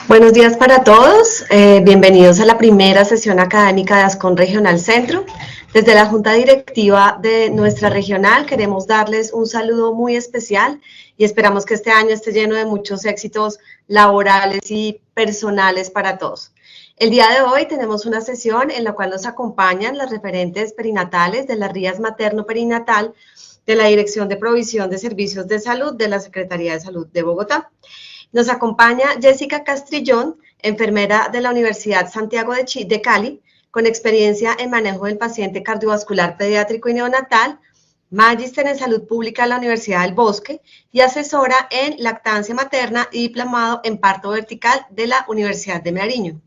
Buenos días para todos, bienvenidos a la primera sesión académica de Ascon Regional Centro. Desde la Junta Directiva de nuestra regional queremos darles un saludo muy especial y esperamos que este año esté lleno de muchos éxitos laborales y personales para todos. El día de hoy tenemos una sesión en la cual nos acompañan las referentes perinatales de las RIAs materno-perinatal de la Dirección de Provisión de Servicios de Salud de la Secretaría de Salud de Bogotá. Nos acompaña Jessica Castrillón, enfermera de la Universidad Santiago de Cali, con experiencia en manejo del paciente cardiovascular pediátrico y neonatal, magíster en salud pública de la Universidad del Bosque y asesora en lactancia materna y diplomado en parto vertical de la Universidad de Nariño.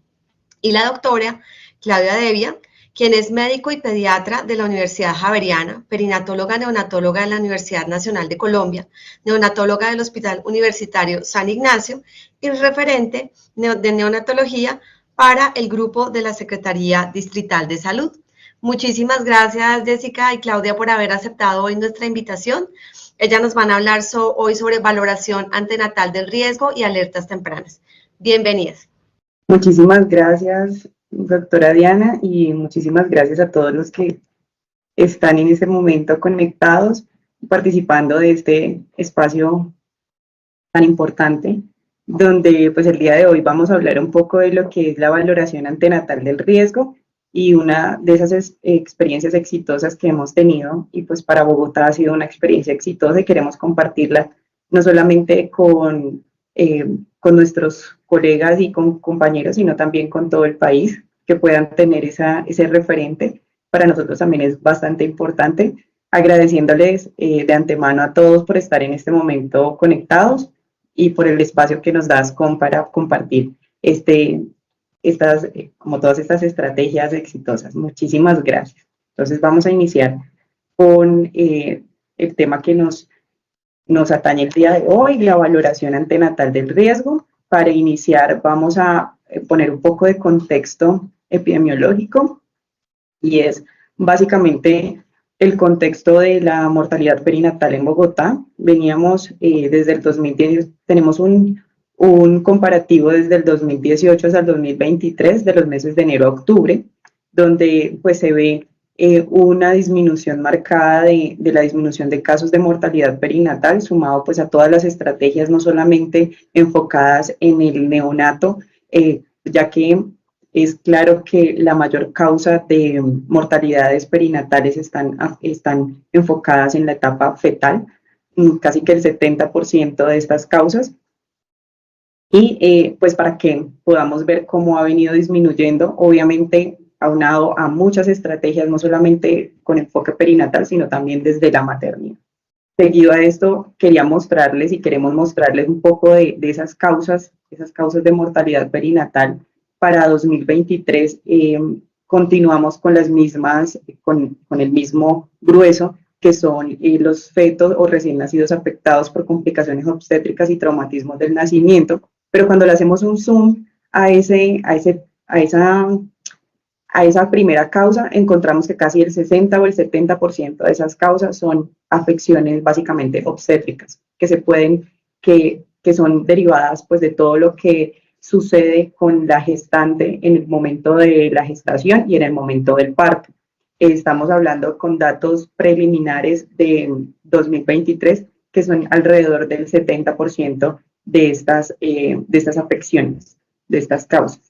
Y la doctora Claudia Devia, quien es médico y pediatra de la Universidad Javeriana, perinatóloga neonatóloga de la Universidad Nacional de Colombia, neonatóloga del Hospital Universitario San Ignacio y referente de neonatología para el grupo de la Secretaría Distrital de Salud. Muchísimas gracias, Jessica y Claudia, por haber aceptado hoy nuestra invitación. Ellas nos van a hablar hoy sobre valoración antenatal del riesgo y alertas tempranas. Bienvenidas. Muchísimas gracias, doctora Diana, y muchísimas gracias a todos los que están en este momento conectados, participando de este espacio tan importante, donde pues el día de hoy vamos a hablar un poco de lo que es la valoración antenatal del riesgo y una de esas experiencias exitosas que hemos tenido, y pues para Bogotá ha sido una experiencia exitosa y queremos compartirla no solamente con nuestros colegas y con compañeros, sino también con todo el país, que puedan tener ese referente. Para nosotros también es bastante importante, agradeciéndoles de antemano a todos por estar en este momento conectados y por el espacio que nos das para compartir como todas estas estrategias exitosas. Muchísimas gracias. Entonces vamos a iniciar con el tema que nos atañe el día de hoy, la valoración antenatal del riesgo. Para iniciar vamos a poner un poco de contexto epidemiológico y es básicamente el contexto de la mortalidad perinatal en Bogotá. Veníamos desde el 2010, tenemos un comparativo desde el 2018 hasta el 2023 de los meses de enero a octubre, donde pues se ve una disminución marcada de la disminución de casos de mortalidad perinatal, sumado pues a todas las estrategias no solamente enfocadas en el neonato, ya que es claro que la mayor causa de mortalidades perinatales están enfocadas en la etapa fetal, casi que el 70% de estas causas. Y pues para que podamos ver cómo ha venido disminuyendo, obviamente aunado a muchas estrategias, no solamente con enfoque perinatal, sino también desde la maternidad. Seguido a esto, queremos mostrarles un poco de esas causas de mortalidad perinatal. Para 2023 continuamos con las mismas, con el mismo grueso, que son los fetos o recién nacidos afectados por complicaciones obstétricas y traumatismos del nacimiento, pero cuando le hacemos un zoom a esa primera causa, encontramos que casi el 60 o el 70% de esas causas son afecciones básicamente obstétricas, que son derivadas pues de todo lo que sucede con la gestante en el momento de la gestación y en el momento del parto. Estamos hablando con datos preliminares de 2023, que son alrededor del 70% de estas afecciones, de estas causas.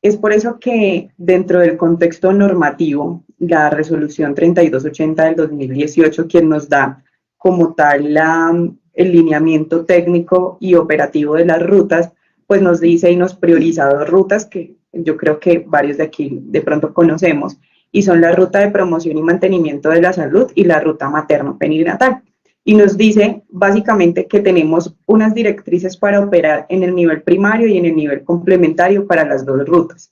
Es por eso que dentro del contexto normativo, la resolución 3280 del 2018, quien nos da como tal el lineamiento técnico y operativo de las rutas, pues nos dice y nos prioriza dos rutas que yo creo que varios de aquí de pronto conocemos, y son la ruta de promoción y mantenimiento de la salud y la ruta materno-perinatal. Y nos dice básicamente que tenemos unas directrices para operar en el nivel primario y en el nivel complementario para las dos rutas.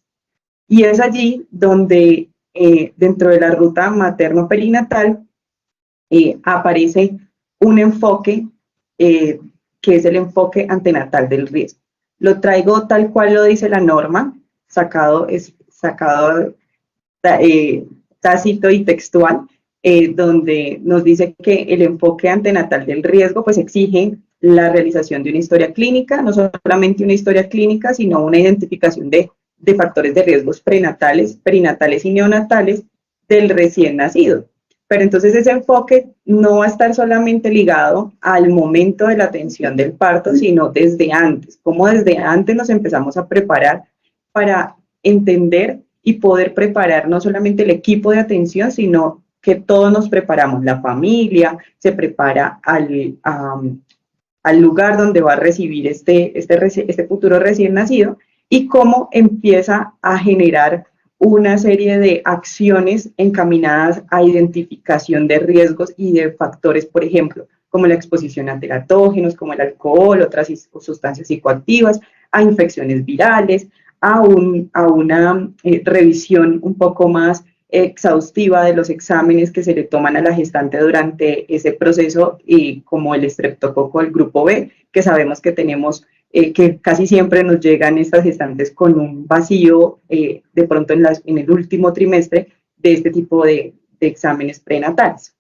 Y es allí donde dentro de la ruta materno-perinatal aparece un enfoque que es el enfoque antenatal del riesgo. Lo traigo tal cual lo dice la norma, sacado tácito y textual, donde nos dice que el enfoque antenatal del riesgo pues exige la realización de una historia clínica, no solamente una historia clínica, sino una identificación de factores de riesgos prenatales, perinatales y neonatales del recién nacido. Pero entonces ese enfoque no va a estar solamente ligado al momento de la atención del parto, sino desde antes, cómo desde antes nos empezamos a preparar para entender y poder preparar no solamente el equipo de atención, sino que todos nos preparamos, la familia se prepara al lugar donde va a recibir este futuro recién nacido, y cómo empieza a generar una serie de acciones encaminadas a identificación de riesgos y de factores, por ejemplo, como la exposición a teratógenos, como el alcohol, otras sustancias psicoactivas, a infecciones virales, a una revisión un poco más exhaustiva de los exámenes que se le toman a la gestante durante ese proceso, y como el estreptococo del grupo B, que sabemos que tenemos, que casi siempre nos llegan estas gestantes con un vacío de pronto en el último trimestre de este tipo de exámenes prenatales.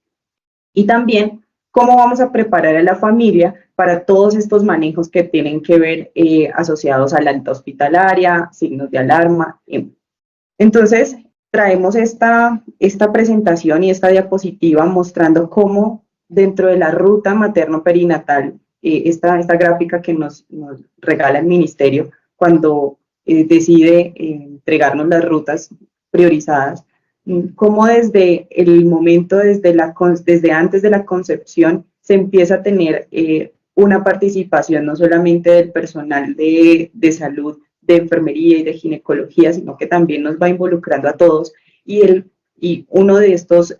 Y también cómo vamos a preparar a la familia para todos estos manejos que tienen que ver asociados a la alta hospitalaria, signos de alarma. Entonces, traemos esta presentación y esta diapositiva mostrando cómo dentro de la ruta materno-perinatal, esta gráfica que nos regala el ministerio cuando decide entregarnos las rutas priorizadas, cómo desde el momento, desde antes de la concepción, se empieza a tener una participación no solamente del personal de salud, de enfermería y de ginecología, sino que también nos va involucrando a todos, y uno de estos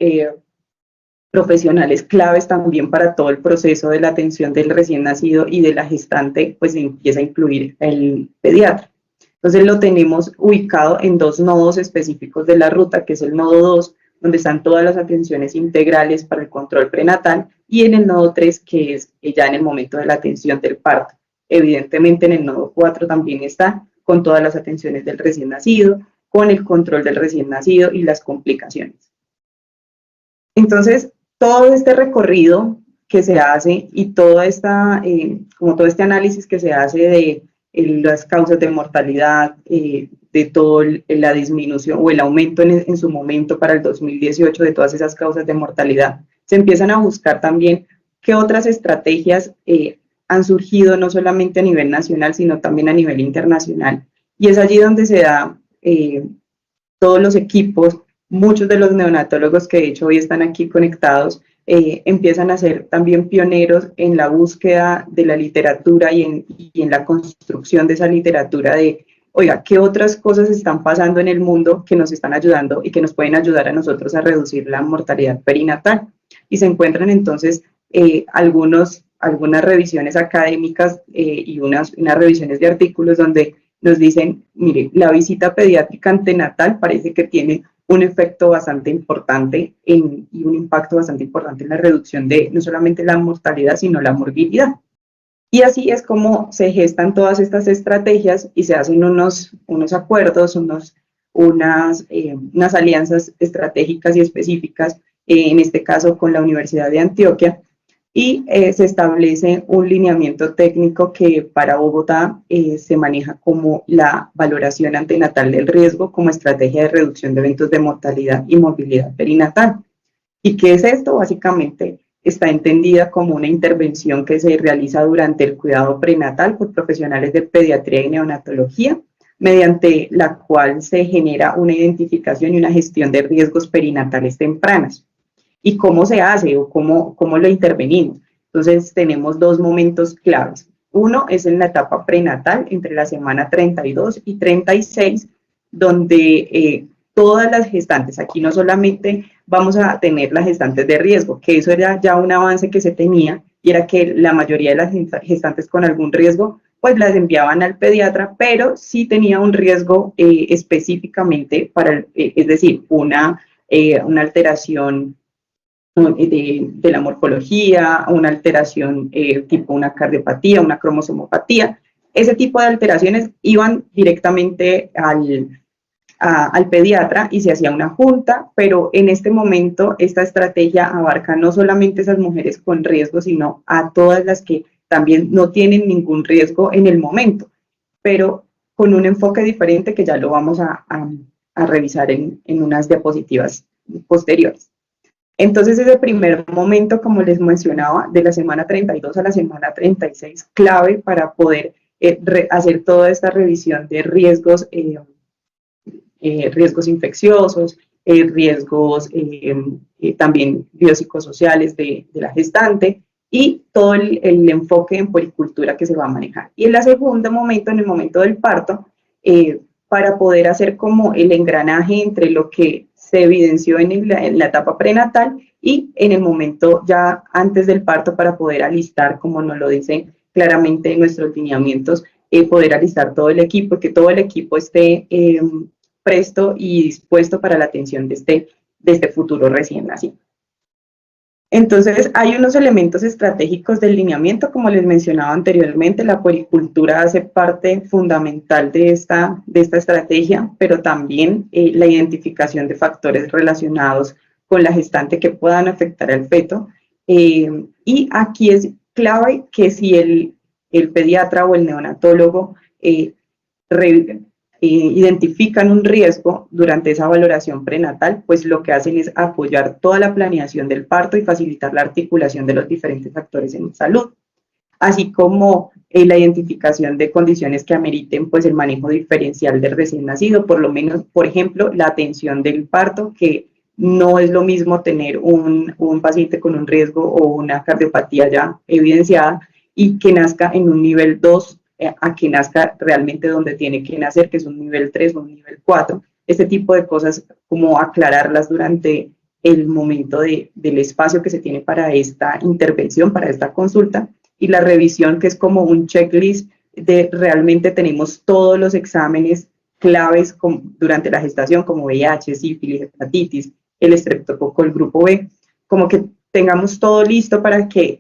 profesionales claves también para todo el proceso de la atención del recién nacido y de la gestante, pues empieza a incluir el pediatra. Entonces lo tenemos ubicado en dos nodos específicos de la ruta, que es el nodo 2, donde están todas las atenciones integrales para el control prenatal, y en el nodo 3, que es ya en el momento de la atención del parto. Evidentemente en el nodo 4 también está con todas las atenciones del recién nacido, con el control del recién nacido y las complicaciones. Entonces, todo este recorrido que se hace y todo este análisis que se hace de las causas de mortalidad, de toda la disminución o el aumento en su momento para el 2018 de todas esas causas de mortalidad, se empiezan a buscar también qué otras estrategias han surgido no solamente a nivel nacional, sino también a nivel internacional. Y es allí donde se da todos los equipos, muchos de los neonatólogos que de hecho hoy están aquí conectados, empiezan a ser también pioneros en la búsqueda de la literatura y en la construcción de esa literatura de, oiga, ¿qué otras cosas están pasando en el mundo que nos están ayudando y que nos pueden ayudar a nosotros a reducir la mortalidad perinatal? Y se encuentran entonces algunas revisiones académicas y unas revisiones de artículos donde nos dicen, mire, la visita pediátrica antenatal parece que tiene un efecto bastante importante y un impacto bastante importante en la reducción de no solamente la mortalidad, sino la morbilidad. Y así es como se gestan todas estas estrategias y se hacen unos acuerdos, unas alianzas estratégicas y específicas, en este caso con la Universidad de Antioquia, y se establece un lineamiento técnico que para Bogotá se maneja como la valoración antenatal del riesgo como estrategia de reducción de eventos de mortalidad y morbilidad perinatal. ¿Y qué es esto? Básicamente está entendida como una intervención que se realiza durante el cuidado prenatal por profesionales de pediatría y neonatología, mediante la cual se genera una identificación y una gestión de riesgos perinatales tempranas. ¿Y cómo se hace o cómo lo intervenimos? Entonces tenemos dos momentos claves. Uno es en la etapa prenatal, entre la semana 32 y 36, donde todas las gestantes, aquí no solamente vamos a tener las gestantes de riesgo, que eso era ya un avance que se tenía, y era que la mayoría de las gestantes con algún riesgo, pues las enviaban al pediatra, pero sí tenía un riesgo específicamente es decir, una alteración de la morfología, una alteración tipo una cardiopatía, una cromosomopatía. Ese tipo de alteraciones iban directamente al pediatra y se hacía una junta, pero en este momento esta estrategia abarca no solamente esas mujeres con riesgo, sino a todas las que también no tienen ningún riesgo en el momento, pero con un enfoque diferente que ya lo vamos a revisar en unas diapositivas posteriores. Entonces, ese primer momento, como les mencionaba, de la semana 32 a la semana 36, clave para poder hacer toda esta revisión de riesgos, riesgos infecciosos, riesgos también biopsicosociales de la gestante y todo el enfoque en puericultura que se va a manejar. Y en el segundo momento, en el momento del parto, para poder hacer como el engranaje entre lo que se evidenció en la etapa prenatal y en el momento ya antes del parto para poder alistar, como nos lo dicen claramente en nuestros lineamientos, poder alistar todo el equipo, que todo el equipo esté presto y dispuesto para la atención de este futuro recién nacido. Entonces, hay unos elementos estratégicos del lineamiento, como les mencionaba anteriormente, la puericultura hace parte fundamental de esta estrategia, pero también la identificación de factores relacionados con la gestante que puedan afectar al feto. Y aquí es clave que si el pediatra o el neonatólogo identifican un riesgo durante esa valoración prenatal, pues lo que hacen es apoyar toda la planeación del parto y facilitar la articulación de los diferentes factores en salud, así como la identificación de condiciones que ameriten pues el manejo diferencial del recién nacido, por lo menos, por ejemplo, la atención del parto, que no es lo mismo tener un paciente con un riesgo o una cardiopatía ya evidenciada y que nazca en un nivel 2 a que nazca realmente donde tiene que nacer, que es un nivel 3 o un nivel 4. Este tipo de cosas, como aclararlas durante el momento del espacio que se tiene para esta intervención, para esta consulta, y la revisión, que es como un checklist de realmente tenemos todos los exámenes claves durante la gestación, como VIH, sífilis, hepatitis, el estreptococo, el grupo B, como que tengamos todo listo para que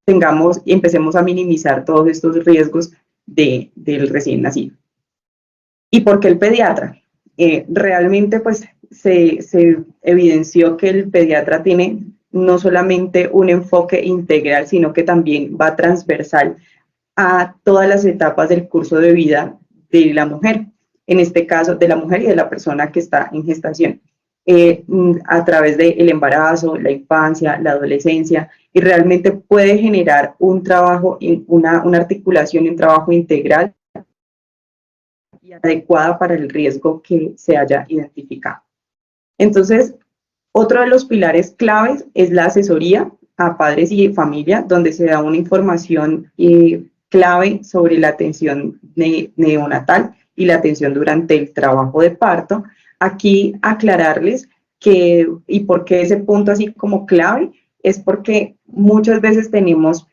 tengamos y empecemos a minimizar todos estos riesgos del recién nacido. ¿Y por qué el pediatra? Realmente pues se evidenció que el pediatra tiene no solamente un enfoque integral, sino que también va transversal a todas las etapas del curso de vida de la mujer, en este caso de la mujer y de la persona que está en gestación, a través del embarazo, la infancia, la adolescencia, y realmente puede generar un trabajo, una articulación y un trabajo integral y adecuada para el riesgo que se haya identificado. Entonces, otro de los pilares claves es la asesoría a padres y familia, donde se da una información clave sobre la atención neonatal y la atención durante el trabajo de parto. Aquí aclararles que, y por qué ese punto así como clave, es porque muchas veces tenemos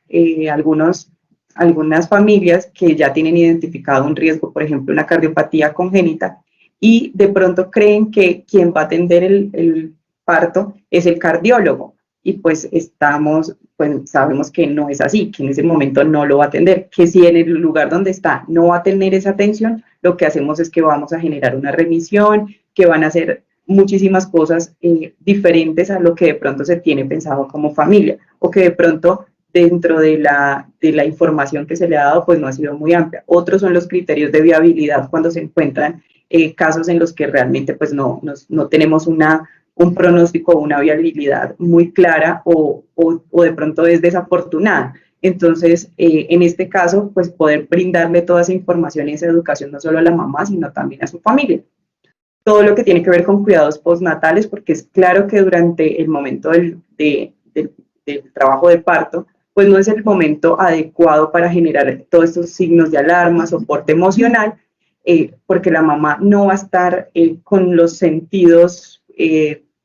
algunas familias que ya tienen identificado un riesgo, por ejemplo, una cardiopatía congénita, y de pronto creen que quien va a atender el parto es el cardiólogo, y pues sabemos que no es así, que en ese momento no lo va a atender, que si en el lugar donde está no va a tener esa atención, lo que hacemos es que vamos a generar una remisión, que van a hacer muchísimas cosas diferentes a lo que de pronto se tiene pensado como familia, o que de pronto dentro de la información que se le ha dado pues no ha sido muy amplia. Otros son los criterios de viabilidad cuando se encuentran casos en los que realmente pues no tenemos un pronóstico o una viabilidad muy clara o de pronto es desafortunada. Entonces, en este caso, pues poder brindarle toda esa información y esa educación no solo a la mamá, sino también a su familia. Todo lo que tiene que ver con cuidados postnatales, porque es claro que durante el momento del trabajo de parto, pues no es el momento adecuado para generar todos estos signos de alarma, soporte emocional, porque la mamá no va a estar con los sentidos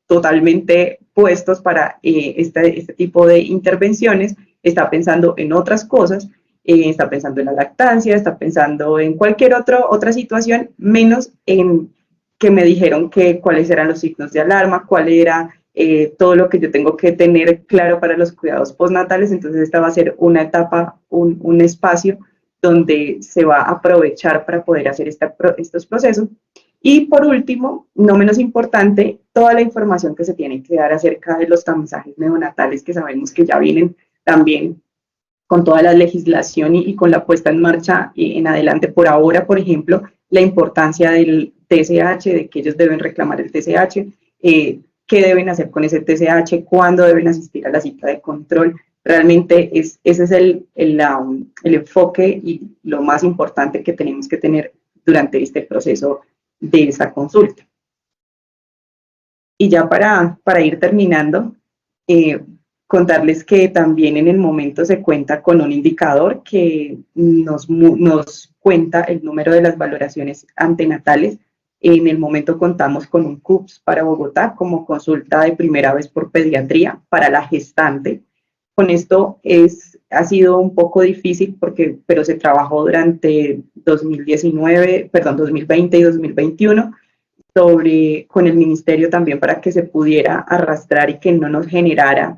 totalmente puestos para este tipo de intervenciones, está pensando en otras cosas, está pensando en la lactancia, está pensando en cualquier otra situación, menos en que me dijeron cuáles eran los signos de alarma, cuál era todo lo que yo tengo que tener claro para los cuidados postnatales. Entonces esta va a ser una etapa, un espacio donde se va a aprovechar para poder hacer estos procesos. Y por último, no menos importante, toda la información que se tiene que dar acerca de los tamizajes neonatales, que sabemos que ya vienen también con toda la legislación y con la puesta en marcha en adelante por ahora, por ejemplo, la importancia del TSH, de que ellos deben reclamar el TSH, qué deben hacer con ese TSH, cuándo deben asistir a la cita de control. Realmente ese es el enfoque y lo más importante que tenemos que tener durante este proceso de esa consulta. Y ya para ir terminando, contarles que también en el momento se cuenta con un indicador que nos cuenta el número de las valoraciones antenatales. En el momento contamos con un CUPS para Bogotá como consulta de primera vez por pediatría para la gestante. Con esto ha sido un poco difícil pero se trabajó durante 2020 y 2021 con el ministerio también para que se pudiera arrastrar y que no nos generara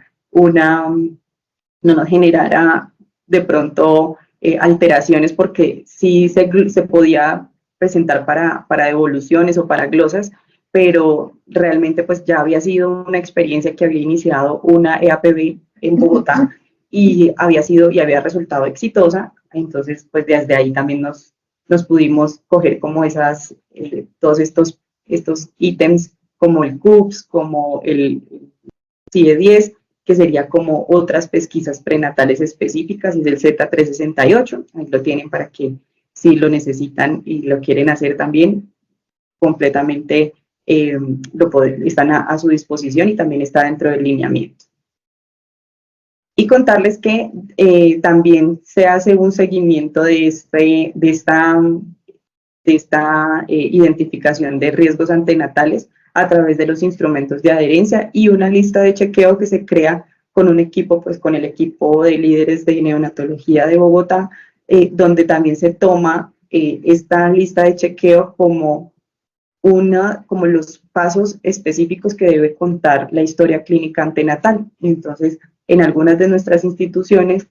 de pronto alteraciones, porque sí se podía presentar para devoluciones o para glosas, pero realmente pues ya había sido una experiencia que había iniciado una EAPB en Bogotá y había resultado exitosa. Entonces pues desde ahí también nos pudimos coger como todos estos ítems como el CUPS, como el CIE-10, que sería como otras pesquisas prenatales específicas, y del Z368, ahí lo tienen para que si lo necesitan y lo quieren hacer también, completamente están a su disposición y también está dentro del lineamiento. Y contarles que también se hace un seguimiento de esta identificación de riesgos antenatales a través de los instrumentos de adherencia y una lista de chequeo que se crea con un equipo, pues con el equipo de líderes de neonatología de Bogotá, donde también se toma esta lista de chequeo como los pasos específicos que debe contar la historia clínica antenatal. Entonces, en algunas de nuestras instituciones,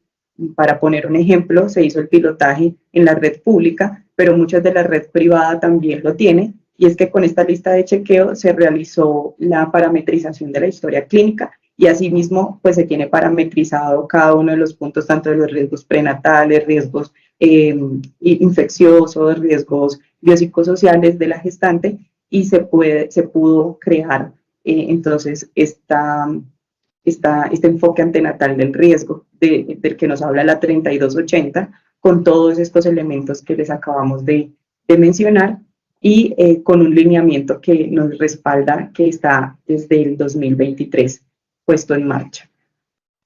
para poner un ejemplo, se hizo el pilotaje en la red pública, pero muchas de la red privada también lo tiene, y es que con esta lista de chequeo se realizó la parametrización de la historia clínica y asimismo pues se tiene parametrizado cada uno de los puntos, tanto de los riesgos prenatales, riesgos infecciosos, riesgos biopsicosociales de la gestante, y se pudo crear entonces este enfoque antenatal del riesgo del que nos habla la 3280, con todos estos elementos que les acabamos de mencionar, y con un lineamiento que nos respalda, que está desde el 2023 puesto en marcha.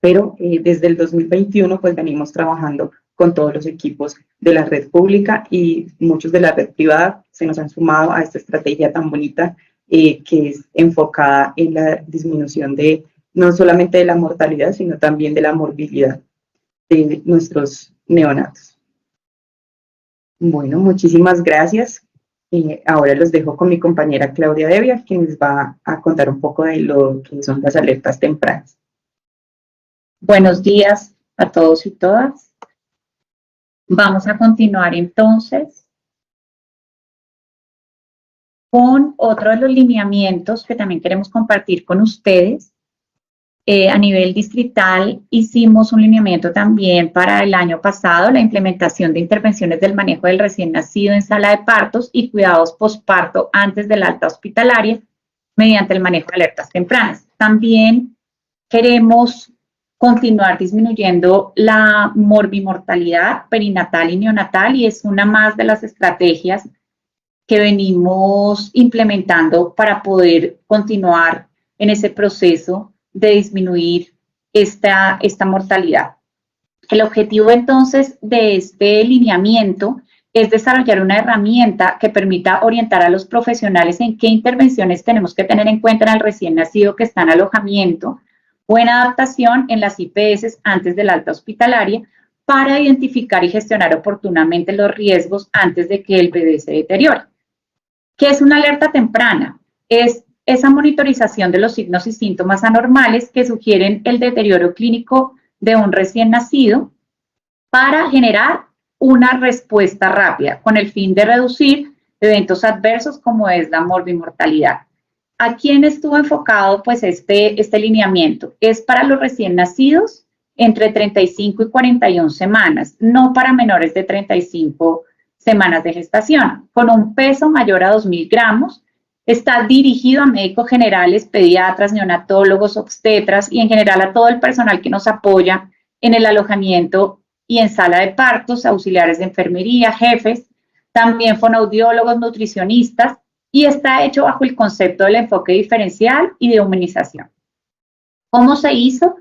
Pero desde el 2021 pues venimos trabajando con todos los equipos de la red pública, y muchos de la red privada se nos han sumado a esta estrategia tan bonita que es enfocada en la disminución no solamente de la mortalidad, sino también de la morbilidad de nuestros neonatos. Bueno, muchísimas gracias. Ahora los dejo con mi compañera Claudia Devia, quien les va a contar un poco de lo que son las alertas tempranas. Buenos días a todos y todas. Vamos a continuar entonces con otro de los lineamientos que también queremos compartir con ustedes. A nivel distrital hicimos un lineamiento también para el año pasado, la implementación de intervenciones del manejo del recién nacido en sala de partos y cuidados posparto antes del alta hospitalaria mediante el manejo de alertas tempranas. También queremos continuar disminuyendo la morbimortalidad perinatal y neonatal, y es una más de las estrategias que venimos implementando para poder continuar en ese proceso de disminuir esta mortalidad. El objetivo entonces de este lineamiento es desarrollar una herramienta que permita orientar a los profesionales en qué intervenciones tenemos que tener en cuenta en el recién nacido que está en alojamiento o en adaptación en las IPS antes de la alta hospitalaria, para identificar y gestionar oportunamente los riesgos antes de que el bebé se deteriore. ¿Qué es una alerta temprana? Es esa monitorización de los signos y síntomas anormales que sugieren el deterioro clínico de un recién nacido para generar una respuesta rápida con el fin de reducir eventos adversos como es la morbimortalidad. ¿A quién estuvo enfocado pues este lineamiento? Es para los recién nacidos entre 35 y 41 semanas, no para menores de 35 semanas de gestación, con un peso mayor a 2.000 gramos. Está dirigido a médicos generales, pediatras, neonatólogos, obstetras y en general a todo el personal que nos apoya en el alojamiento y en sala de partos, auxiliares de enfermería, jefes, también fonoaudiólogos, nutricionistas, y está hecho bajo el concepto del enfoque diferencial y de humanización. ¿Cómo se hizo?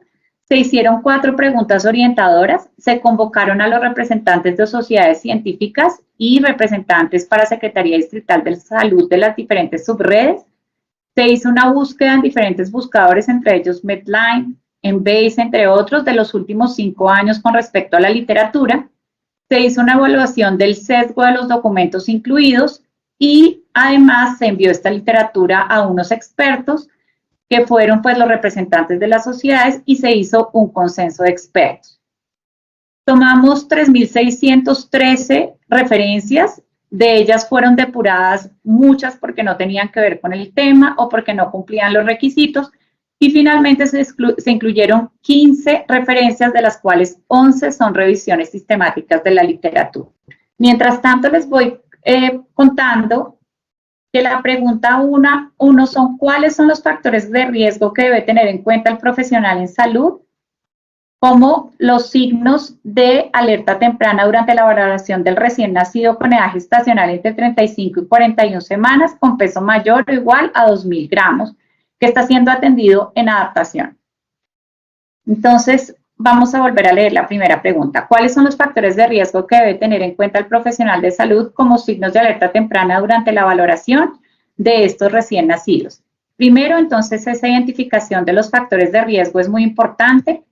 Se hicieron 4 preguntas orientadoras, se convocaron a los representantes de sociedades científicas y representantes para Secretaría Distrital de Salud de las diferentes subredes. Se hizo una búsqueda en diferentes buscadores, entre ellos Medline, Embase, entre otros, de los últimos 5 años con respecto a la literatura. Se hizo una evaluación del sesgo de los documentos incluidos y además se envió esta literatura a unos expertos que fueron pues los representantes de las sociedades y se hizo un consenso de expertos. Tomamos 3.613 referencias, de ellas fueron depuradas muchas porque no tenían que ver con el tema o porque no cumplían los requisitos y finalmente se incluyeron 15 referencias, de las cuales 11 son revisiones sistemáticas de la literatura. Mientras tanto les voy contando que la pregunta 1 son ¿cuáles son los factores de riesgo que debe tener en cuenta el profesional en salud? Como los signos de alerta temprana durante la valoración del recién nacido con edad gestacional entre 35 y 41 semanas con peso mayor o igual a 2.000 gramos, que está siendo atendido en adaptación. Entonces, vamos a volver a leer la primera pregunta. ¿Cuáles son los factores de riesgo que debe tener en cuenta el profesional de salud como signos de alerta temprana durante la valoración de estos recién nacidos? Primero, entonces, esa identificación de los factores de riesgo es muy importante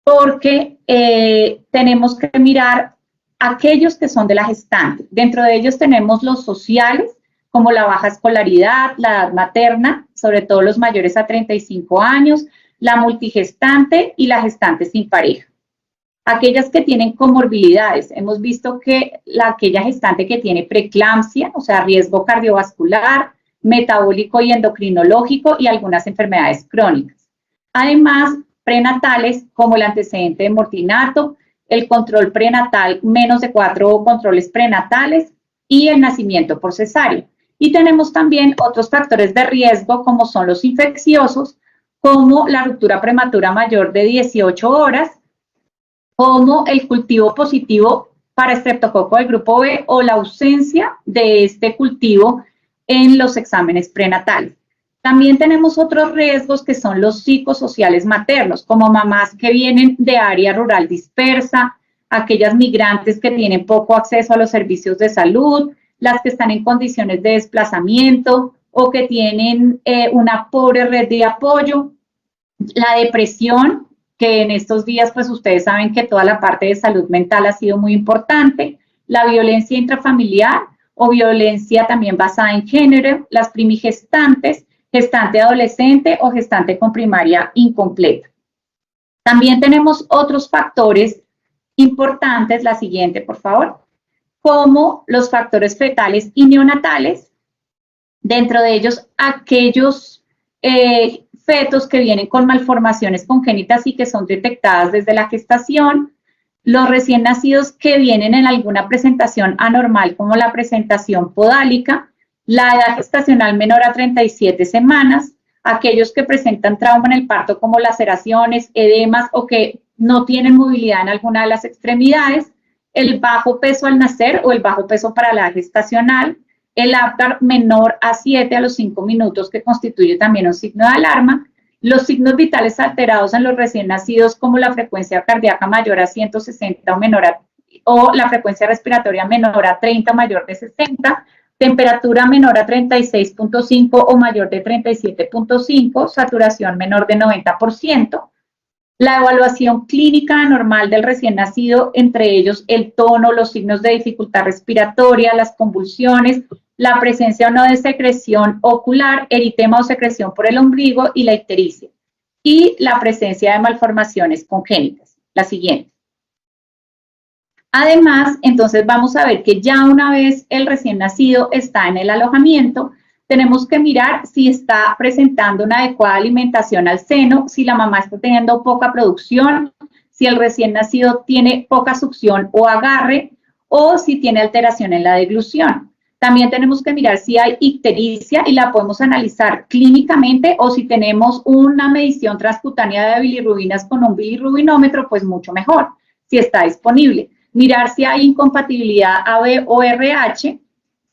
porque tenemos que mirar aquellos que son de la gestante. Dentro de ellos tenemos los sociales, como la baja escolaridad, la edad materna, sobre todo los mayores a 35 años, la multigestante y la gestante sin pareja. Aquellas que tienen comorbilidades, hemos visto que aquella gestante que tiene preeclampsia, o sea, riesgo cardiovascular, metabólico y endocrinológico y algunas enfermedades crónicas. Además, prenatales como el antecedente de mortinato, el control prenatal, menos de 4 controles prenatales y el nacimiento por cesárea. Y tenemos también otros factores de riesgo como son los infecciosos, como la ruptura prematura mayor de 18 horas, como el cultivo positivo para estreptococo del grupo B o la ausencia de este cultivo en los exámenes prenatales. También tenemos otros riesgos que son los psicosociales maternos, como mamás que vienen de área rural dispersa, aquellas migrantes que tienen poco acceso a los servicios de salud, las que están en condiciones de desplazamiento o que tienen una pobre red de apoyo, la depresión, que en estos días pues ustedes saben que toda la parte de salud mental ha sido muy importante, la violencia intrafamiliar o violencia también basada en género, las primigestantes, gestante adolescente o gestante con primaria incompleta. También tenemos otros factores importantes, la siguiente por favor, como los factores fetales y neonatales, dentro de ellos aquellos fetos que vienen con malformaciones congénitas y que son detectadas desde la gestación, los recién nacidos que vienen en alguna presentación anormal como la presentación podálica, la edad gestacional menor a 37 semanas, aquellos que presentan trauma en el parto como laceraciones, edemas o que no tienen movilidad en alguna de las extremidades, el bajo peso al nacer o el bajo peso para la edad gestacional, el Apgar menor a 7 a los 5 minutos, que constituye también un signo de alarma, los signos vitales alterados en los recién nacidos como la frecuencia cardíaca mayor a 160 o menor o la frecuencia respiratoria menor a 30 o mayor de 60, temperatura menor a 36.5 o mayor de 37.5, saturación menor de 90%, la evaluación clínica anormal del recién nacido, entre ellos el tono, los signos de dificultad respiratoria, las convulsiones, la presencia o no de secreción ocular, eritema o secreción por el ombligo y la ictericia, y la presencia de malformaciones congénitas. La siguiente. Además, entonces vamos a ver que ya una vez el recién nacido está en el alojamiento, tenemos que mirar si está presentando una adecuada alimentación al seno, si la mamá está teniendo poca producción, si el recién nacido tiene poca succión o agarre, o si tiene alteración en la deglución. También tenemos que mirar si hay ictericia y la podemos analizar clínicamente, o si tenemos una medición transcutánea de bilirrubinas con un bilirrubinómetro, pues mucho mejor, si está disponible. Mirar si hay incompatibilidad AB o RH,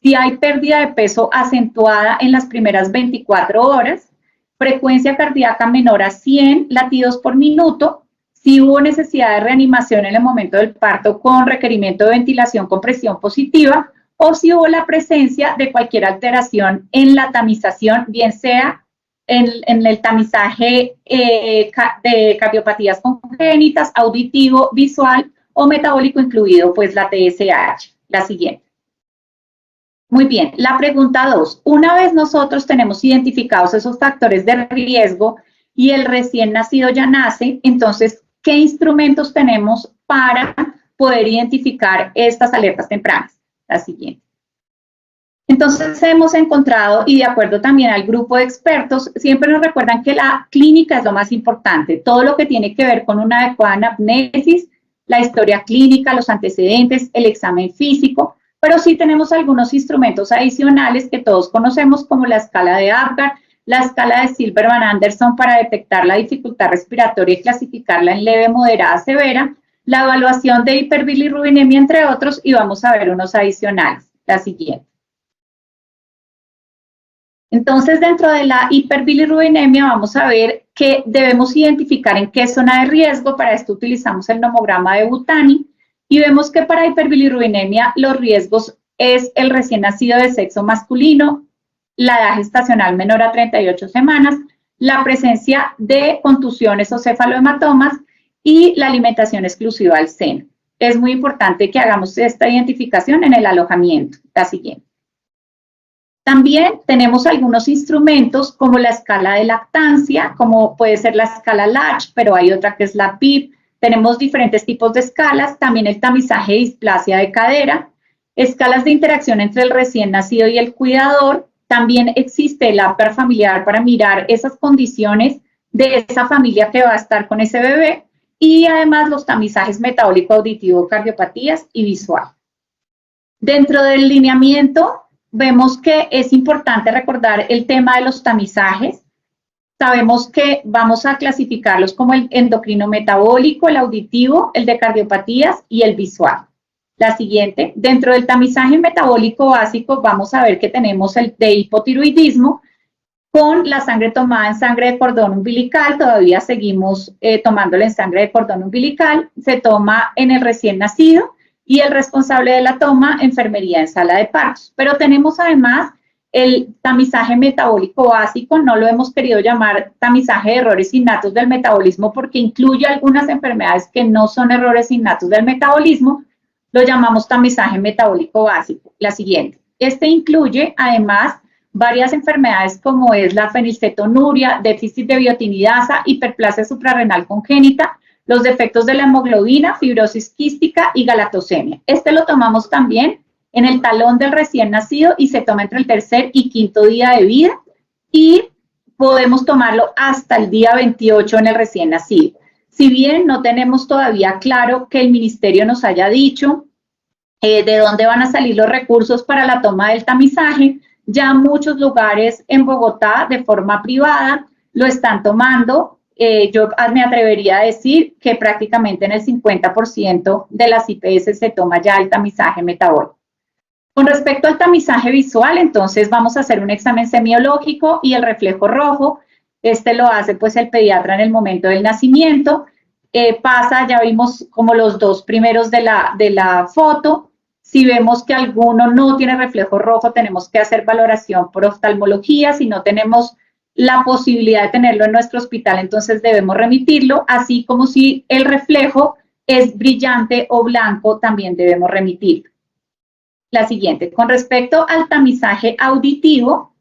si hay pérdida de peso acentuada en las primeras 24 horas, frecuencia cardíaca menor a 100 latidos por minuto, si hubo necesidad de reanimación en el momento del parto con requerimiento de ventilación con presión positiva, o si hubo la presencia de cualquier alteración en la tamización, bien sea en el tamizaje de cardiopatías congénitas, auditivo, visual o metabólico, incluido pues la TSH. La siguiente. Muy bien, la pregunta 2. Una vez nosotros tenemos identificados esos factores de riesgo y el recién nacido ya nace, entonces, ¿qué instrumentos tenemos para poder identificar estas alertas tempranas? La siguiente. Entonces, hemos encontrado, y de acuerdo también al grupo de expertos, siempre nos recuerdan que la clínica es lo más importante. Todo lo que tiene que ver con una adecuada anamnesis, la historia clínica, los antecedentes, el examen físico, pero sí tenemos algunos instrumentos adicionales que todos conocemos, como la escala de Apgar, la escala de Silberman-Anderson para detectar la dificultad respiratoria y clasificarla en leve, moderada, severa, la evaluación de hiperbilirrubinemia, entre otros, y vamos a ver unos adicionales. La siguiente. Entonces, dentro de la hiperbilirrubinemia vamos a ver que debemos identificar en qué zona de riesgo. Para esto utilizamos el nomograma de Butani y vemos que para hiperbilirrubinemia los riesgos es el recién nacido de sexo masculino, la edad gestacional menor a 38 semanas, la presencia de contusiones o cefalohematomas y la alimentación exclusiva al seno. Es muy importante que hagamos esta identificación en el alojamiento. La siguiente. También tenemos algunos instrumentos como la escala de lactancia, como puede ser la escala Latch, pero hay otra que es la PIP. Tenemos diferentes tipos de escalas, también el tamizaje de displasia de cadera, escalas de interacción entre el recién nacido y el cuidador. También existe el Apgar familiar para mirar esas condiciones de esa familia que va a estar con ese bebé, y además los tamizajes metabólico, auditivo, cardiopatías y visual. Dentro del lineamiento vemos que es importante recordar el tema de los tamizajes. Sabemos que vamos a clasificarlos como el endocrino metabólico, el auditivo, el de cardiopatías y el visual. La siguiente, dentro del tamizaje metabólico básico vamos a ver que tenemos el de hipotiroidismo con la sangre tomada en sangre de cordón umbilical. Todavía seguimos tomándola en sangre de cordón umbilical. Se toma en el recién nacido y el responsable de la toma, enfermería en sala de partos. Pero tenemos además el tamizaje metabólico básico. No lo hemos querido llamar tamizaje de errores innatos del metabolismo porque incluye algunas enfermedades que no son errores innatos del metabolismo. Lo llamamos tamizaje metabólico básico. La siguiente. Este incluye además varias enfermedades como es la fenilcetonuria, déficit de biotinidasa, hiperplasia suprarrenal congénita, los defectos de la hemoglobina, fibrosis quística y galactosemia. Este lo tomamos también en el talón del recién nacido y se toma entre el tercer y quinto día de vida, y podemos tomarlo hasta el día 28 en el recién nacido. Si bien no tenemos todavía claro que el ministerio nos haya dicho de dónde van a salir los recursos para la toma del tamizaje, ya muchos lugares en Bogotá de forma privada lo están tomando. Yo me atrevería a decir que prácticamente en el 50% de las IPS se toma ya el tamizaje metabólico. Con respecto al tamizaje visual, entonces vamos a hacer un examen semiológico y el reflejo rojo. Este lo hace pues el pediatra en el momento del nacimiento. Pasa, ya vimos como los dos primeros de la foto. Si vemos que alguno no tiene reflejo rojo, tenemos que hacer valoración por oftalmología. Si no tenemos la posibilidad de tenerlo en nuestro hospital, entonces debemos remitirlo, así como si el reflejo es brillante o blanco, también debemos remitirlo. La siguiente, con respecto al tamizaje auditivo,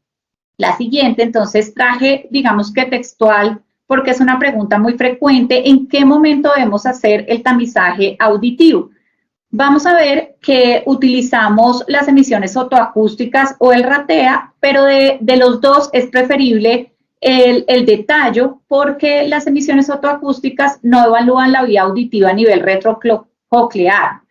la siguiente, entonces traje, digamos que textual, porque es una pregunta muy frecuente, ¿en qué momento debemos hacer el tamizaje auditivo? Vamos a ver que utilizamos las emisiones otoacústicas o el RATEA, pero de los dos es preferible el de tallo, porque las emisiones otoacústicas no evalúan la vía auditiva a nivel retrococlear.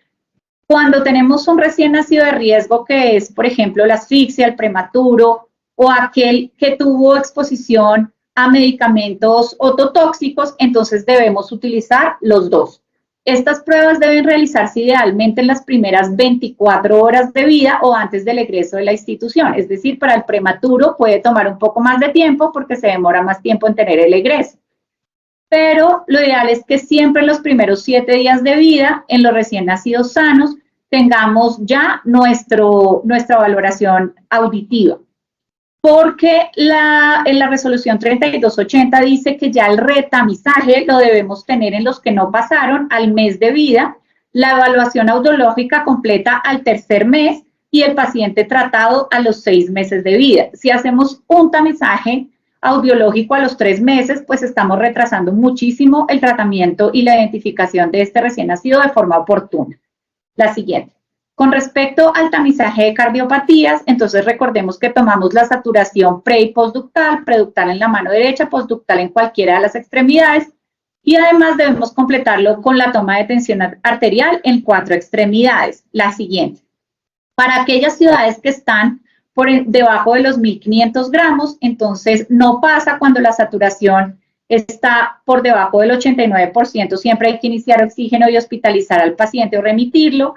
Cuando tenemos un recién nacido de riesgo, que es, por ejemplo, la asfixia, el prematuro, o aquel que tuvo exposición a medicamentos ototóxicos, entonces debemos utilizar los dos. Estas pruebas deben realizarse idealmente en las primeras 24 horas de vida o antes del egreso de la institución. Es decir, para el prematuro puede tomar un poco más de tiempo porque se demora más tiempo en tener el egreso. Pero lo ideal es que siempre en los primeros 7 días de vida, en los recién nacidos sanos, tengamos ya nuestra valoración auditiva. Porque en la resolución 3280 dice que ya el retamizaje lo debemos tener en los que no pasaron al mes de vida, la evaluación audiológica completa al 3er mes y el paciente tratado a los 6 meses de vida. Si hacemos un tamizaje audiológico a los 3 meses, pues estamos retrasando muchísimo el tratamiento y la identificación de este recién nacido de forma oportuna. La siguiente. Con respecto al tamizaje de cardiopatías, entonces recordemos que tomamos la saturación pre- y postductal, preductal en la mano derecha, postductal en cualquiera de las extremidades, y además debemos completarlo con la toma de tensión arterial en 4 extremidades. La siguiente. Para aquellas ciudades que están debajo de los 1.500 gramos, entonces no pasa cuando la saturación está por debajo del 89%, siempre hay que iniciar oxígeno y hospitalizar al paciente o remitirlo.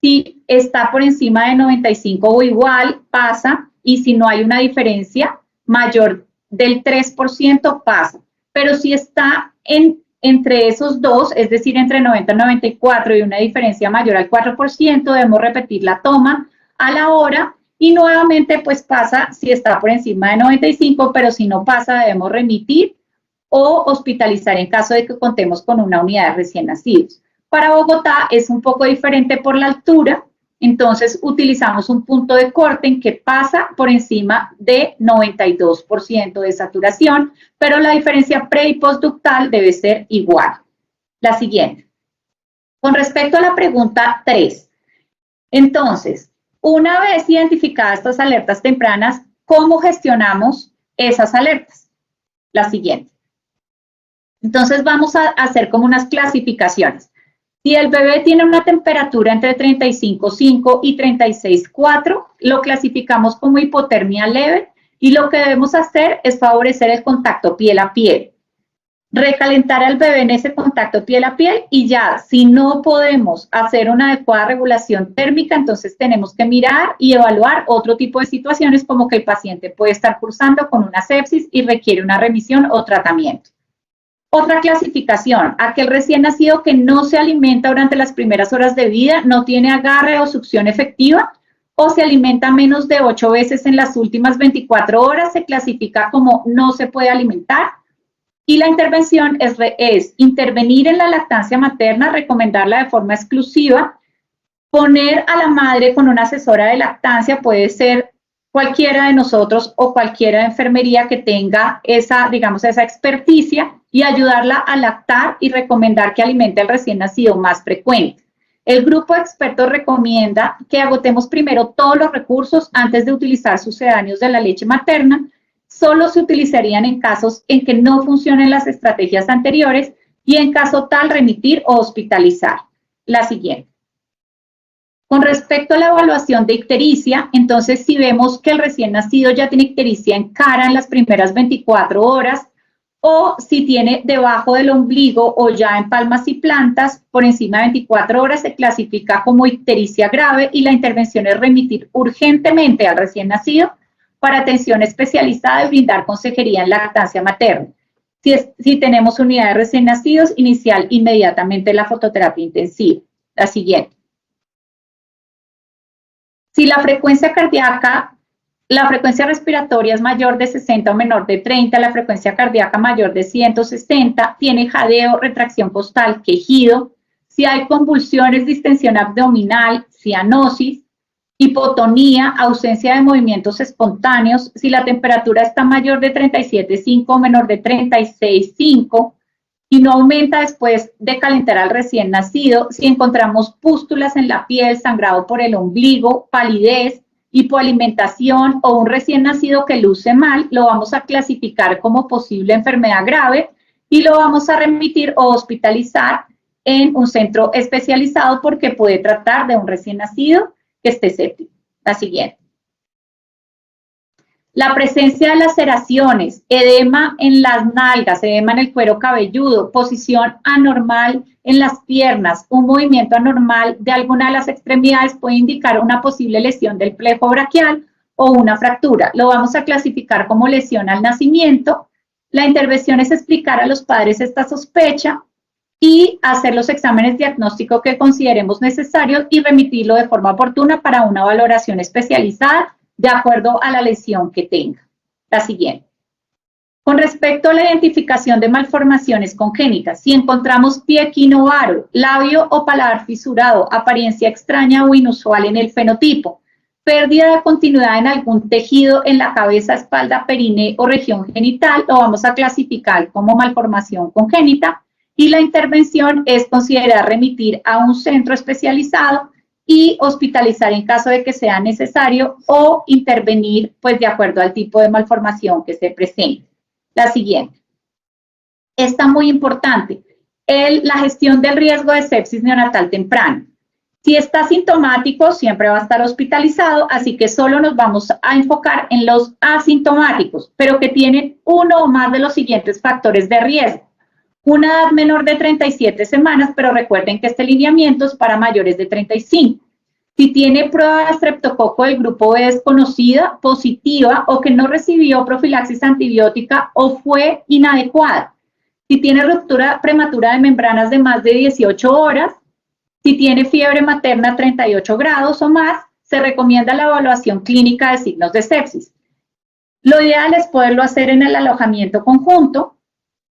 Si está por encima de 95 o igual, pasa, y si no hay una diferencia mayor del 3%, pasa. Pero si está entre esos dos, es decir, entre 90 y 94 y una diferencia mayor al 4%, debemos repetir la toma a la hora y nuevamente pues pasa si está por encima de 95, pero si no pasa debemos remitir o hospitalizar en caso de que contemos con una unidad de recién nacidos. Para Bogotá es un poco diferente por la altura, entonces utilizamos un punto de corte en que pasa por encima de 92% de saturación, pero la diferencia pre- y postductal debe ser igual. La siguiente. Con respecto a la pregunta 3, entonces, una vez identificadas estas alertas tempranas, ¿cómo gestionamos esas alertas? La siguiente. Entonces vamos a hacer como unas clasificaciones. Si el bebé tiene una temperatura entre 35,5 y 36,4, lo clasificamos como hipotermia leve y lo que debemos hacer es favorecer el contacto piel a piel. Recalentar al bebé en ese contacto piel a piel y ya, si no podemos hacer una adecuada regulación térmica, entonces tenemos que mirar y evaluar otro tipo de situaciones como que el paciente puede estar cursando con una sepsis y requiere una remisión o tratamiento. Otra clasificación, aquel recién nacido que no se alimenta durante las primeras horas de vida, no tiene agarre o succión efectiva o se alimenta menos de 8 veces en las últimas 24 horas, se clasifica como no se puede alimentar. Y la intervención es intervenir en la lactancia materna, recomendarla de forma exclusiva, poner a la madre con una asesora de lactancia, puede ser cualquiera de nosotros o cualquiera de enfermería que tenga esa, digamos, esa experticia y ayudarla a lactar y recomendar que alimente al recién nacido más frecuente. El grupo de expertos recomienda que agotemos primero todos los recursos antes de utilizar sucedáneos de la leche materna. Solo se utilizarían en casos en que no funcionen las estrategias anteriores y en caso tal remitir o hospitalizar. La siguiente. Con respecto a la evaluación de ictericia, entonces si vemos que el recién nacido ya tiene ictericia en cara en las primeras 24 horas o si tiene debajo del ombligo o ya en palmas y plantas por encima de 24 horas se clasifica como ictericia grave y la intervención es remitir urgentemente al recién nacido para atención especializada y brindar consejería en lactancia materna. Si tenemos unidad de recién nacidos, iniciar inmediatamente la fototerapia intensiva. La siguiente. Si la frecuencia respiratoria es mayor de 60 o menor de 30, la frecuencia cardíaca mayor de 160, tiene jadeo, retracción costal, quejido, si hay convulsiones, distensión abdominal, cianosis, hipotonía, ausencia de movimientos espontáneos, si la temperatura está mayor de 37,5 o menor de 36,5, y no aumenta después de calentar al recién nacido, si encontramos pústulas en la piel, sangrado por el ombligo, palidez, hipoalimentación o un recién nacido que luce mal, lo vamos a clasificar como posible enfermedad grave y lo vamos a remitir o hospitalizar en un centro especializado porque puede tratar de un recién nacido que esté séptico. La siguiente. La presencia de laceraciones, edema en las nalgas, edema en el cuero cabelludo, posición anormal en las piernas, un movimiento anormal de alguna de las extremidades puede indicar una posible lesión del plejo braquial o una fractura. Lo vamos a clasificar como lesión al nacimiento. La intervención es explicar a los padres esta sospecha y hacer los exámenes diagnósticos que consideremos necesarios y remitirlo de forma oportuna para una valoración especializada de acuerdo a la lesión que tenga. La siguiente. Con respecto a la identificación de malformaciones congénitas, si encontramos pie equinovaro, labio o paladar fisurado, apariencia extraña o inusual en el fenotipo, pérdida de continuidad en algún tejido en la cabeza, espalda, perine o región genital, lo vamos a clasificar como malformación congénita y la intervención es considerar remitir a un centro especializado y hospitalizar en caso de que sea necesario o intervenir pues de acuerdo al tipo de malformación que se presente. La siguiente. Esta muy importante, la gestión del riesgo de sepsis neonatal temprano. Si está sintomático, siempre va a estar hospitalizado, así que solo nos vamos a enfocar en los asintomáticos, pero que tienen uno o más de los siguientes factores de riesgo. Una edad menor de 37 semanas, pero recuerden que este lineamiento es para mayores de 35. Si tiene prueba de estreptococo del grupo B desconocida, positiva o que no recibió profilaxis antibiótica o fue inadecuada. Si tiene ruptura prematura de membranas de más de 18 horas, si tiene fiebre materna 38 grados o más, se recomienda la evaluación clínica de signos de sepsis. Lo ideal es poderlo hacer en el alojamiento conjunto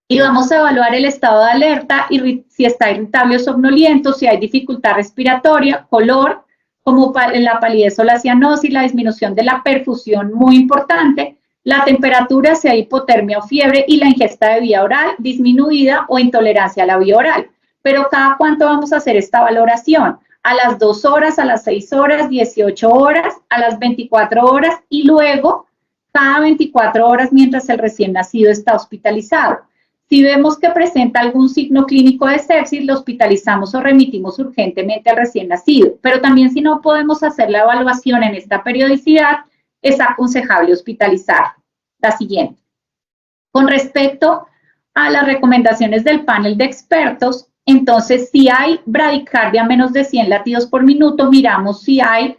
y vamos a evaluar el estado de alerta, si está irritable o somnoliento, si hay dificultad respiratoria, color, como la palidez o la cianosis, la disminución de la perfusión, muy importante, la temperatura, si hay hipotermia o fiebre, y la ingesta de vía oral disminuida o intolerancia a la vía oral. Pero ¿cada cuánto vamos a hacer esta valoración? A las 2 horas, a las 6 horas, 18 horas, a las 24 horas y luego cada 24 horas mientras el recién nacido está hospitalizado. Si vemos que presenta algún signo clínico de sepsis, lo hospitalizamos o remitimos urgentemente al recién nacido. Pero también si no podemos hacer la evaluación en esta periodicidad, es aconsejable hospitalizar. La siguiente. Con respecto a las recomendaciones del panel de expertos, entonces si hay bradicardia menos de 100 latidos por minuto, miramos si hay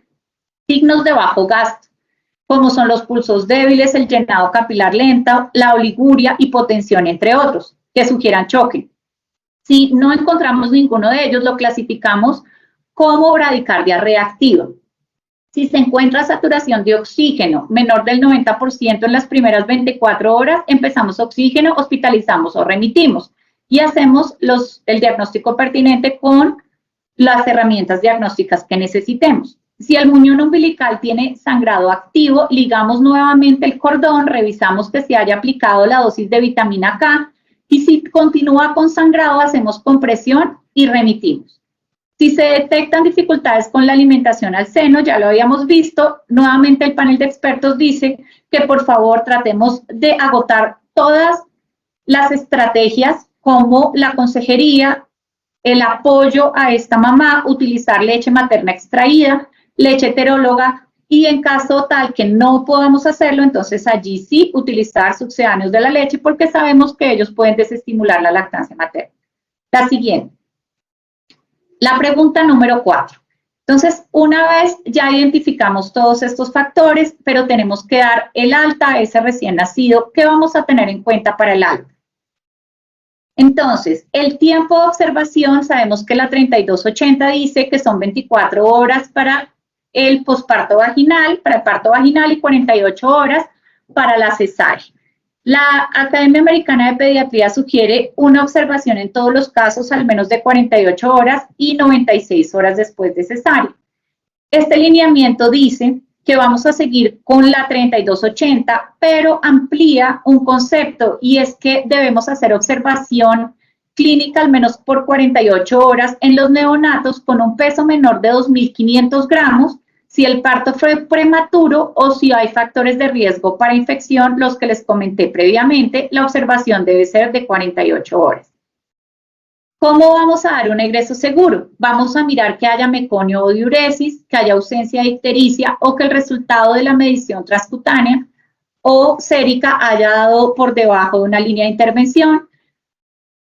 signos de bajo gasto, como son los pulsos débiles, el llenado capilar lento, la oliguria, hipotensión, entre otros, que sugieran choque. Si no encontramos ninguno de ellos, lo clasificamos como bradicardia reactiva. Si se encuentra saturación de oxígeno menor del 90% en las primeras 24 horas, empezamos oxígeno, hospitalizamos o remitimos y hacemos el diagnóstico pertinente con las herramientas diagnósticas que necesitemos. Si el muñón umbilical tiene sangrado activo, ligamos nuevamente el cordón, revisamos que se haya aplicado la dosis de vitamina K y si continúa con sangrado, hacemos compresión y remitimos. Si se detectan dificultades con la alimentación al seno, ya lo habíamos visto, nuevamente el panel de expertos dice que por favor tratemos de agotar todas las estrategias como la consejería, el apoyo a esta mamá, utilizar leche materna extraída, leche heteróloga y en caso tal que no podamos hacerlo, entonces allí sí utilizar succedáneos de la leche porque sabemos que ellos pueden desestimular la lactancia materna. La siguiente. La pregunta número 4. Entonces, una vez ya identificamos todos estos factores, pero tenemos que dar el alta a ese recién nacido, ¿qué vamos a tener en cuenta para el alta? Entonces, el tiempo de observación, sabemos que la 3280 dice que son 24 horas para el posparto vaginal, para el parto vaginal y 48 horas para la cesárea. La Academia Americana de Pediatría sugiere una observación en todos los casos al menos de 48 horas y 96 horas después de cesárea. Este lineamiento dice que vamos a seguir con la 3280, pero amplía un concepto y es que debemos hacer observación clínica al menos por 48 horas en los neonatos con un peso menor de 2.500 gramos, si el parto fue prematuro o si hay factores de riesgo para infección, los que les comenté previamente. La observación debe ser de 48 horas. ¿Cómo vamos a dar un egreso seguro? Vamos a mirar que haya meconio o diuresis, que haya ausencia de ictericia o que el resultado de la medición transcutánea o sérica haya dado por debajo de una línea de intervención,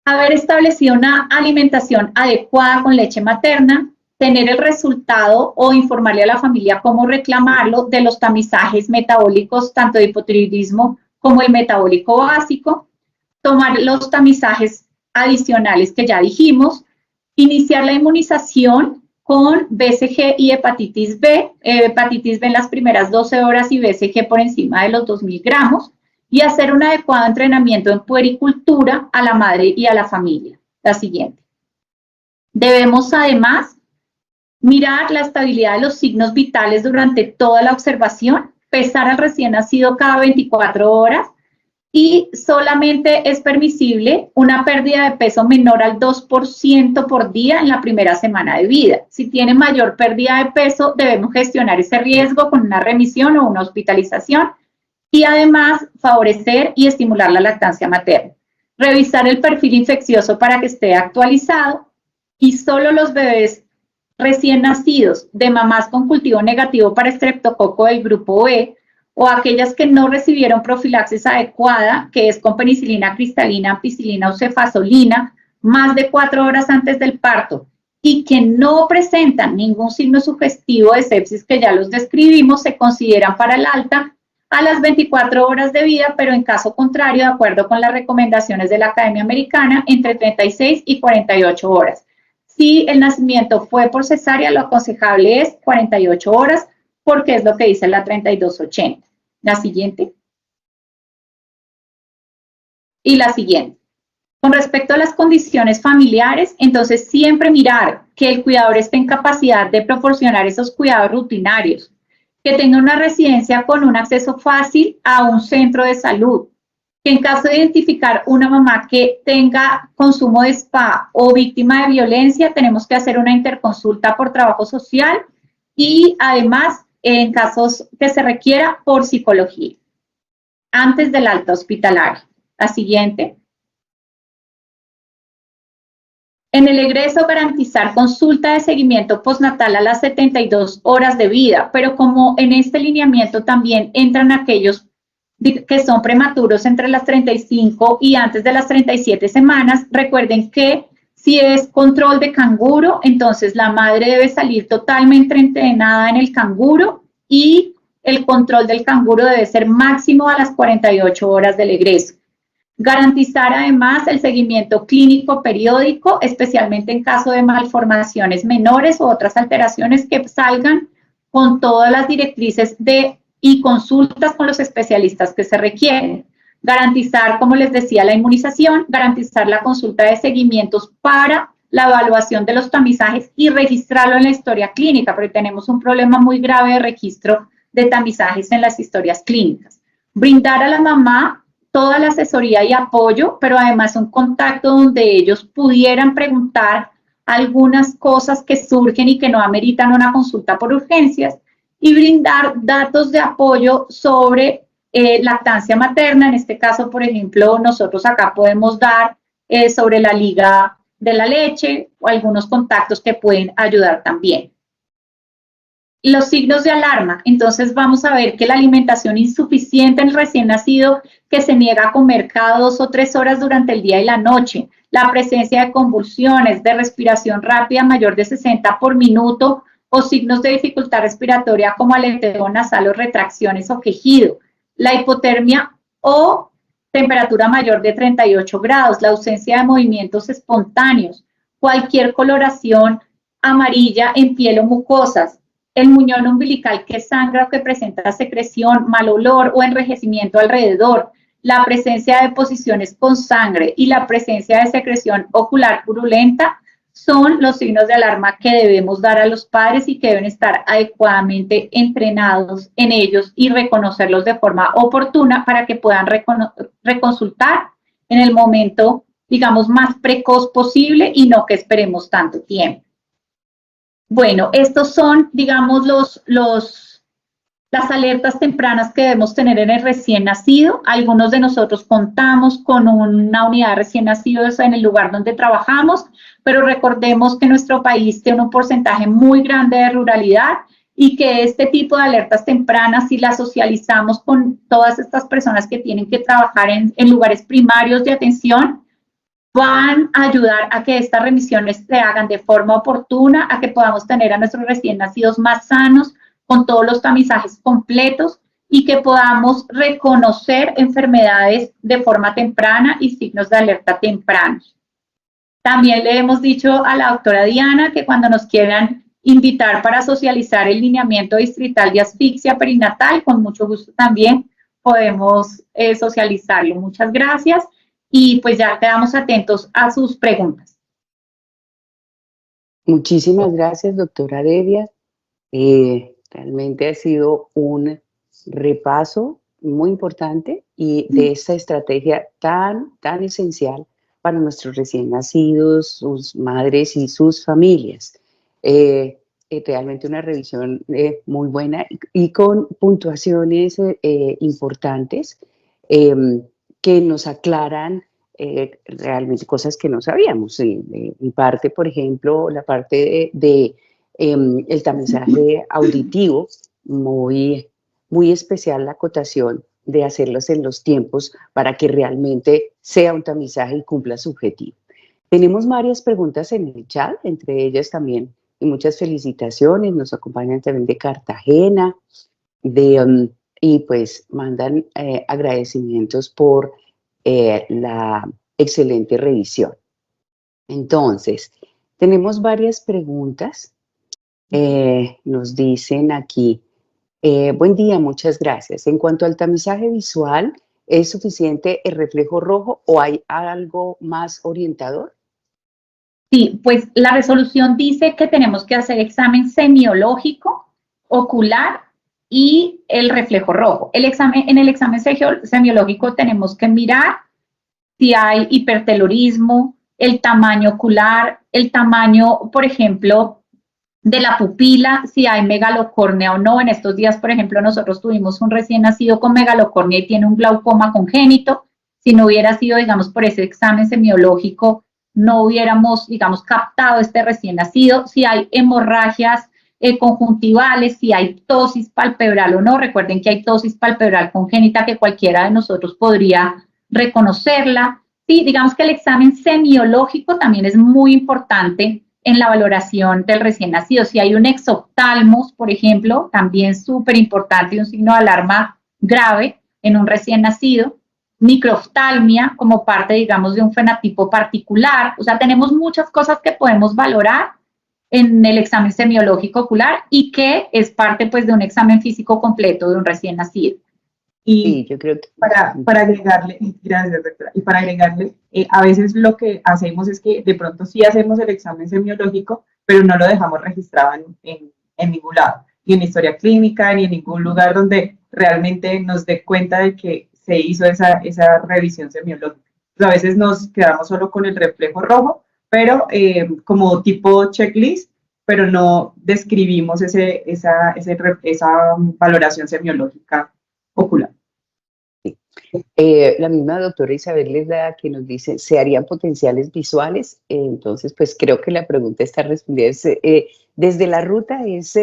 haber establecido una alimentación adecuada con leche materna, tener el resultado o informarle a la familia cómo reclamarlo de los tamizajes metabólicos, tanto de hipotiroidismo como el metabólico básico, tomar los tamizajes adicionales que ya dijimos, iniciar la inmunización con BCG y hepatitis B en las primeras 12 horas y BCG por encima de los 2.000 gramos, y hacer un adecuado entrenamiento en puericultura a la madre y a la familia. La siguiente. Debemos además mirar la estabilidad de los signos vitales durante toda la observación, pesar al recién nacido cada 24 horas, y solamente es permisible una pérdida de peso menor al 2% por día en la primera semana de vida. Si tiene mayor pérdida de peso, debemos gestionar ese riesgo con una remisión o una hospitalización y además favorecer y estimular la lactancia materna. Revisar el perfil infeccioso para que esté actualizado y solo los bebés recién nacidos de mamás con cultivo negativo para estreptococo del grupo B o aquellas que no recibieron profilaxis adecuada, que es con penicilina cristalina, ampicilina o cefazolina, más de 4 horas antes del parto y que no presentan ningún signo sugestivo de sepsis que ya los describimos, se consideran para el alta a las 24 horas de vida, pero en caso contrario, de acuerdo con las recomendaciones de la Academia Americana, entre 36 y 48 horas. Si el nacimiento fue por cesárea, lo aconsejable es 48 horas, porque es lo que dice la 3280. La siguiente. Y la siguiente. Con respecto a las condiciones familiares, entonces siempre mirar que el cuidador esté en capacidad de proporcionar esos cuidados rutinarios, que tenga una residencia con un acceso fácil a un centro de salud, que en caso de identificar una mamá que tenga consumo de spa o víctima de violencia, tenemos que hacer una interconsulta por trabajo social y además en casos que se requiera por psicología, antes del alta hospitalaria. La siguiente. En el egreso, garantizar consulta de seguimiento postnatal a las 72 horas de vida, pero como en este lineamiento también entran aquellos que son prematuros entre las 35 y antes de las 37 semanas, recuerden que si es control de canguro, entonces la madre debe salir totalmente entrenada en el canguro y el control del canguro debe ser máximo a las 48 horas del egreso. Garantizar además el seguimiento clínico periódico, especialmente en caso de malformaciones menores o otras alteraciones que salgan con todas las directrices y consultas con los especialistas que se requieren. Garantizar, como les decía, la inmunización, garantizar la consulta de seguimientos para la evaluación de los tamizajes y registrarlo en la historia clínica, porque tenemos un problema muy grave de registro de tamizajes en las historias clínicas. Brindar a la mamá toda la asesoría y apoyo, pero además un contacto donde ellos pudieran preguntar algunas cosas que surgen y que no ameritan una consulta por urgencias, y brindar datos de apoyo sobre lactancia materna. En este caso, por ejemplo, nosotros acá podemos dar sobre la liga de la leche o algunos contactos que pueden ayudar también. Los signos de alarma. Entonces vamos a ver que la alimentación insuficiente en el recién nacido, que se niega a comer cada 2 o 3 horas durante el día y la noche, la presencia de convulsiones, de respiración rápida mayor de 60 por minuto o signos de dificultad respiratoria como aleteo nasal o retracciones o quejido, la hipotermia o temperatura mayor de 38 grados, la ausencia de movimientos espontáneos, cualquier coloración amarilla en piel o mucosas, el muñón umbilical que sangra o que presenta secreción, mal olor o enrejecimiento alrededor, la presencia de deposiciones con sangre y la presencia de secreción ocular purulenta son los signos de alarma que debemos dar a los padres y que deben estar adecuadamente entrenados en ellos y reconocerlos de forma oportuna para que puedan reconsultar en el momento digamos, más precoz posible y no que esperemos tanto tiempo. Bueno, estos son, digamos, las alertas tempranas que debemos tener en el recién nacido. Algunos de nosotros contamos con una unidad de recién nacidos en el lugar donde trabajamos, pero recordemos que nuestro país tiene un porcentaje muy grande de ruralidad y que este tipo de alertas tempranas, si las socializamos con todas estas personas que tienen que trabajar en lugares primarios de atención, van a ayudar a que estas remisiones se hagan de forma oportuna, a que podamos tener a nuestros recién nacidos más sanos, con todos los tamizajes completos y que podamos reconocer enfermedades de forma temprana y signos de alerta tempranos. También le hemos dicho a la doctora Diana que cuando nos quieran invitar para socializar el lineamiento distrital de asfixia perinatal, con mucho gusto también podemos socializarlo. Muchas gracias y pues ya quedamos atentos a sus preguntas. Muchísimas gracias, doctora Delia. Realmente ha sido un repaso muy importante y de esta estrategia tan esencial para nuestros recién nacidos, sus madres y sus familias. Realmente una revisión muy buena y con puntuaciones importantes que nos aclaran realmente cosas que no sabíamos. En parte, por ejemplo, la parte de el tamizaje auditivo, muy especial la acotación de hacerlos en los tiempos para que realmente sea un tamizaje y cumpla su objetivo. Tenemos varias preguntas en el chat, entre ellas también y muchas felicitaciones, nos acompañan también de Cartagena, y pues mandan agradecimientos por la excelente revisión. Entonces, tenemos varias preguntas. Nos dicen aquí, buen día, muchas gracias. En cuanto al tamizaje visual, ¿es suficiente el reflejo rojo o hay algo más orientador? Sí, pues la resolución dice que tenemos que hacer examen semiológico, ocular y el reflejo rojo. En el examen semiológico tenemos que mirar si hay hipertelorismo, el tamaño ocular, el tamaño, por ejemplo, de la pupila, si hay megalocórnea o no. En estos días, por ejemplo, nosotros tuvimos un recién nacido con megalocórnea y tiene un glaucoma congénito. Si no hubiera sido, digamos, por ese examen semiológico, no hubiéramos, digamos, captado este recién nacido. Si hay hemorragias conjuntivales, si hay ptosis palpebral o no. Recuerden que hay ptosis palpebral congénita que cualquiera de nosotros podría reconocerla. Sí, digamos que el examen semiológico también es muy importante en la valoración del recién nacido. Si hay un exoftalmos, por ejemplo, también súper importante y un signo de alarma grave en un recién nacido. Microftalmia como parte, digamos, de un fenotipo particular. O sea, tenemos muchas cosas que podemos valorar en el examen semiológico ocular y que es parte, pues, de un examen físico completo de un recién nacido. Y sí, yo creo que para agregarle, gracias doctora, y para agregarle, a veces lo que hacemos es que de pronto sí hacemos el examen semiológico, pero no lo dejamos registrado en ningún lado, ni en historia clínica, ni en ningún lugar donde realmente nos dé cuenta de que se hizo esa revisión semiológica. Entonces, a veces nos quedamos solo con el reflejo rojo, pero como tipo checklist, pero no describimos esa valoración semiológica ocular. La misma doctora Isabel es la que nos dice, ¿se harían potenciales visuales? Entonces, pues creo que la pregunta está respondida. Desde la ruta es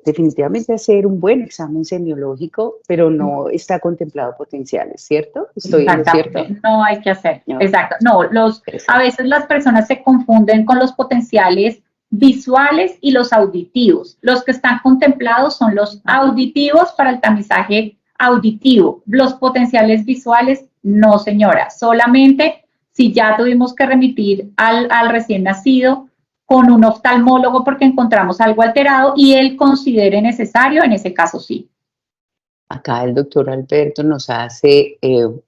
definitivamente hacer un buen examen semiológico, pero no está contemplado potenciales, ¿cierto? ¿Estoy en lo cierto? No hay que hacer, No. exacto. No, a veces las personas se confunden con los potenciales visuales y los auditivos. Los que están contemplados son los auditivos para el tamizaje auditivo. Los potenciales visuales, no, señora. Solamente si ya tuvimos que remitir al recién nacido con un oftalmólogo porque encontramos algo alterado y él considere necesario, en ese caso sí. Acá el doctor Alberto nos hace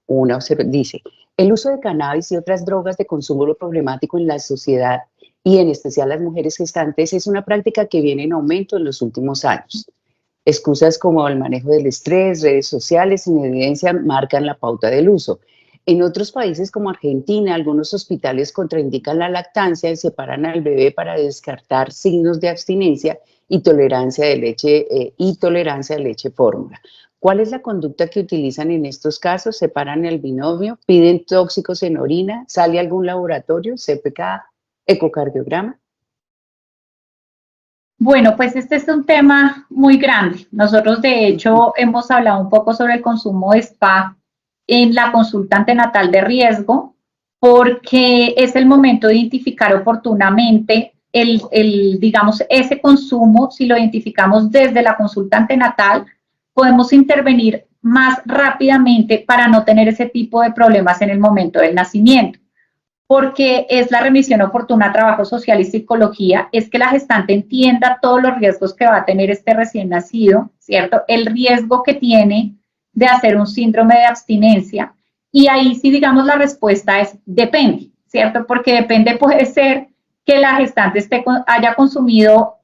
una observación, dice, el uso de cannabis y otras drogas de consumo problemático en la sociedad y en especial las mujeres gestantes es una práctica que viene en aumento en los últimos años. Excusas como el manejo del estrés, redes sociales sin evidencia marcan la pauta del uso. En otros países como Argentina, algunos hospitales contraindican la lactancia y separan al bebé para descartar signos de abstinencia y tolerancia de leche fórmula. ¿Cuál es la conducta que utilizan en estos casos? ¿Separan el binomio? ¿Piden tóxicos en orina? ¿Sale a algún laboratorio? ¿CPK? ¿Ecocardiograma? Bueno, pues este es un tema muy grande. Nosotros, de hecho, hemos hablado un poco sobre el consumo de spa en la consulta antenatal de riesgo, porque es el momento de identificar oportunamente digamos, ese consumo. Si lo identificamos desde la consulta antenatal, podemos intervenir más rápidamente para no tener ese tipo de problemas en el momento del nacimiento, porque es la remisión oportuna a trabajo social y psicología, es que la gestante entienda todos los riesgos que va a tener este recién nacido, ¿cierto? El riesgo que tiene de hacer un síndrome de abstinencia, y ahí sí, digamos, la respuesta es depende, ¿cierto? Porque depende, puede ser que la gestante haya consumido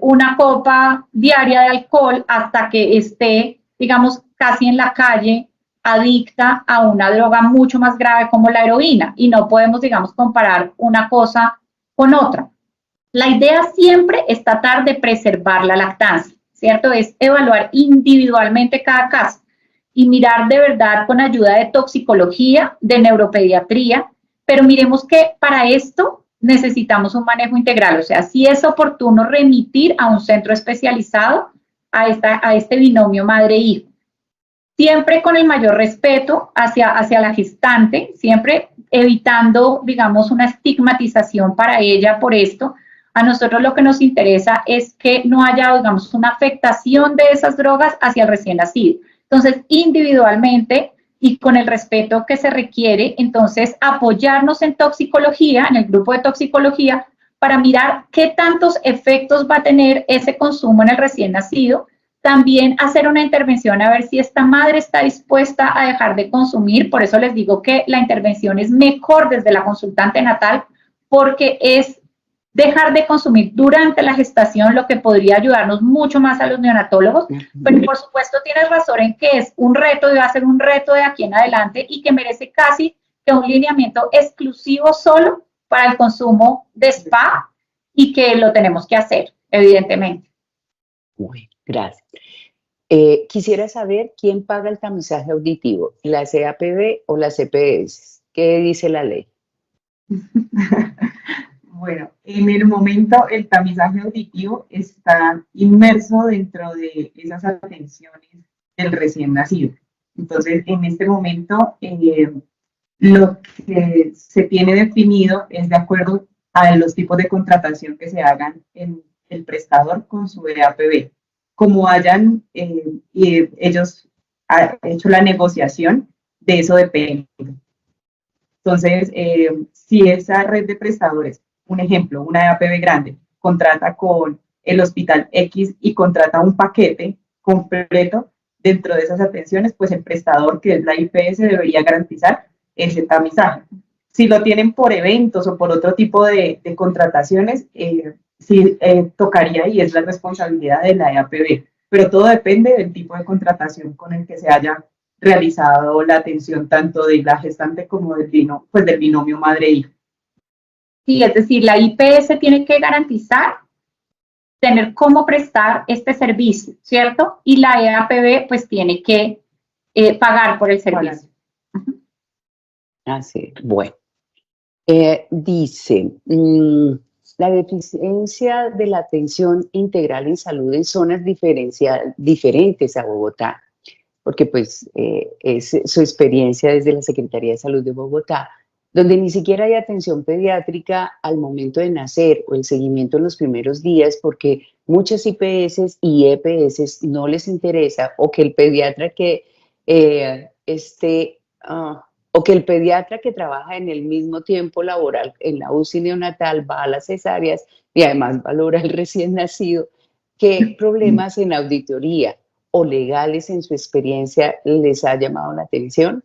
una copa diaria de alcohol hasta que esté, digamos, casi en la calle, adicta a una droga mucho más grave como la heroína, y no podemos, digamos, comparar una cosa con otra. La idea siempre es tratar de preservar la lactancia, ¿cierto? Es evaluar individualmente cada caso y mirar de verdad con ayuda de toxicología, de neuropediatría, pero miremos que para esto necesitamos un manejo integral, o sea, si es oportuno remitir a un centro especializado a este binomio madre-hijo, siempre con el mayor respeto hacia la gestante, siempre evitando, digamos, una estigmatización para ella por esto. A nosotros lo que nos interesa es que no haya, digamos, una afectación de esas drogas hacia el recién nacido. Entonces, individualmente y con el respeto que se requiere, entonces apoyarnos en toxicología, en el grupo de toxicología, para mirar qué tantos efectos va a tener ese consumo en el recién nacido. También hacer una intervención a ver si esta madre está dispuesta a dejar de consumir. Por eso les digo que la intervención es mejor desde la consulta antenatal, porque es dejar de consumir durante la gestación lo que podría ayudarnos mucho más a los neonatólogos. Pero por supuesto tienes razón en que es un reto y va a ser un reto de aquí en adelante y que merece casi que un lineamiento exclusivo solo para el consumo de spa, y que lo tenemos que hacer, evidentemente. Muy, gracias. Quisiera saber quién paga el tamizaje auditivo, la CAPB o las EPS. ¿Qué dice la ley? Bueno, en el momento el tamizaje auditivo está inmerso dentro de esas atenciones del recién nacido. Entonces, en este momento, lo que se tiene definido es de acuerdo a los tipos de contratación que se hagan en el prestador con su EAPB. Como hayan ellos hecho la negociación, de eso depende. Entonces, si esa red de prestadores, un ejemplo, una EAPB grande, contrata con el hospital X y contrata un paquete completo dentro de esas atenciones, pues el prestador, que es la IPS, debería garantizar ese tamizaje. Si lo tienen por eventos o por otro tipo de contrataciones, sí tocaría y es la responsabilidad de la EAPB. Pero todo depende del tipo de contratación con el que se haya realizado la atención tanto de la gestante como del binomio madre-hijo. Sí, es decir, la IPS tiene que garantizar tener cómo prestar este servicio, ¿cierto? Y la EAPB pues tiene que pagar por el servicio. Así, bueno. Dice, la deficiencia de la atención integral en salud en zonas diferentes a Bogotá, porque pues es su experiencia desde la Secretaría de Salud de Bogotá, donde ni siquiera hay atención pediátrica al momento de nacer o el seguimiento en los primeros días, porque muchas IPS y EPS no les interesa, o que el pediatra que o que el pediatra que trabaja en el mismo tiempo laboral en la UCI neonatal va a las cesáreas y además valora el recién nacido. ¿Qué problemas en auditoría o legales en su experiencia les ha llamado la atención?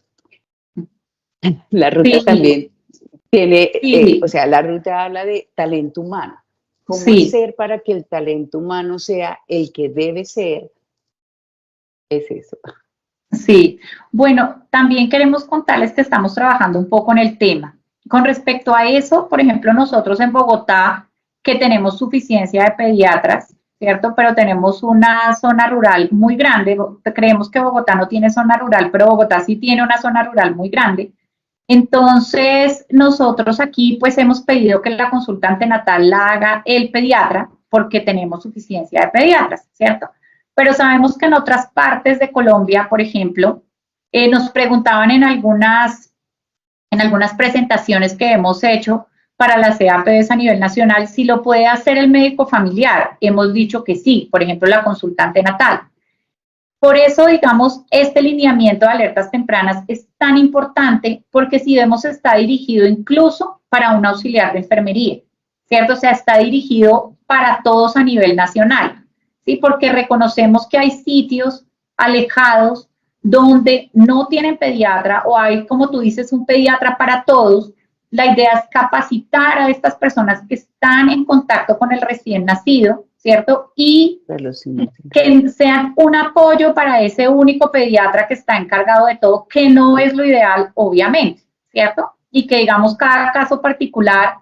La ruta también tiene, o sea, la ruta habla de talento humano. ¿Cómo hacer para que el talento humano sea el que debe ser? Es eso. Sí, bueno, también queremos contarles que estamos trabajando un poco en el tema. Con respecto a eso, por ejemplo, nosotros en Bogotá, que tenemos suficiencia de pediatras, ¿cierto? Pero tenemos una zona rural muy grande. Creemos que Bogotá no tiene zona rural, pero Bogotá sí tiene una zona rural muy grande. Entonces, nosotros aquí pues hemos pedido que la consulta antenatal la haga el pediatra porque tenemos suficiencia de pediatras, ¿cierto? Pero sabemos que en otras partes de Colombia, por ejemplo, nos preguntaban en algunas presentaciones que hemos hecho para las EAPDs a nivel nacional si lo puede hacer el médico familiar. Hemos dicho que sí, por ejemplo, la consulta antenatal. Por eso, digamos, este lineamiento de alertas tempranas es tan importante porque si vemos está dirigido incluso para un auxiliar de enfermería, ¿cierto? O sea, está dirigido para todos a nivel nacional, ¿sí? Porque reconocemos que hay sitios alejados donde no tienen pediatra o hay, como tú dices, un pediatra para todos. La idea es capacitar a estas personas que están en contacto con el recién nacido, ¿cierto? Y que sean un apoyo para ese único pediatra que está encargado de todo, que no es lo ideal, obviamente, ¿cierto? Y que, digamos, cada caso particular,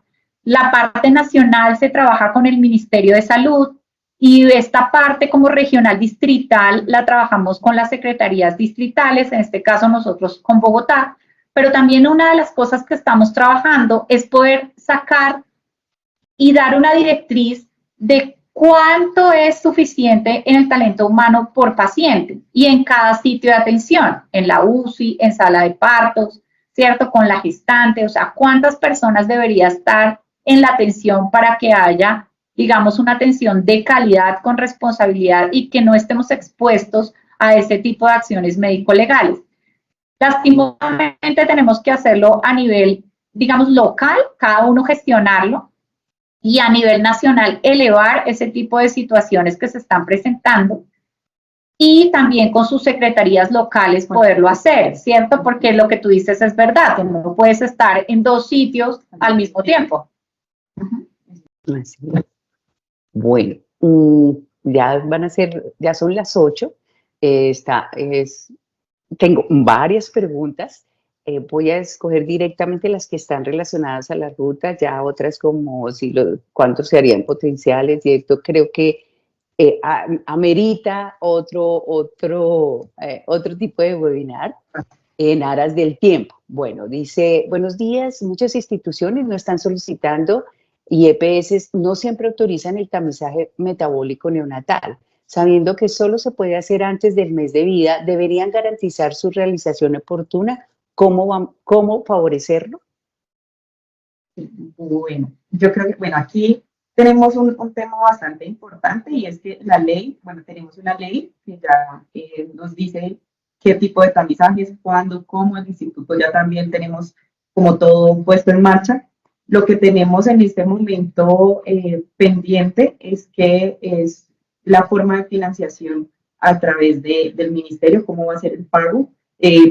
la parte nacional se trabaja con el Ministerio de Salud y esta parte como regional distrital la trabajamos con las secretarías distritales, en este caso nosotros con Bogotá, pero también una de las cosas que estamos trabajando es poder sacar y dar una directriz de cuánto es suficiente en el talento humano por paciente y en cada sitio de atención, en la UCI, en sala de partos, ¿cierto? Con la gestante, o sea, cuántas personas debería estar en la atención para que haya, digamos, una atención de calidad con responsabilidad y que no estemos expuestos a ese tipo de acciones médico-legales. Lastimosamente tenemos que hacerlo a nivel, digamos, local, cada uno gestionarlo, y a nivel nacional elevar ese tipo de situaciones que se están presentando y también con sus secretarías locales poderlo hacer, ¿cierto? Porque lo que tú dices es verdad, que no puedes estar en dos sitios al mismo tiempo. Así es. Bueno, ya son las 8. Tengo varias preguntas. Voy a escoger directamente las que están relacionadas a la ruta, ya otras como cuántos serían potenciales, y esto creo que amerita otro tipo de webinar en aras del tiempo. Bueno, dice, buenos días, muchas instituciones no están solicitando y EPS no siempre autorizan el tamizaje metabólico neonatal. Sabiendo que solo se puede hacer antes del mes de vida, ¿deberían garantizar su realización oportuna? ¿Cómo favorecerlo? Bueno, yo creo que, aquí tenemos un tema bastante importante y es que la ley, tenemos una ley que ya nos dice qué tipo de tamizajes, cuándo, cómo. El instituto ya también tenemos como todo puesto en marcha. Lo que tenemos en este momento pendiente es la forma de financiación a través del ministerio, cómo va a ser el pago.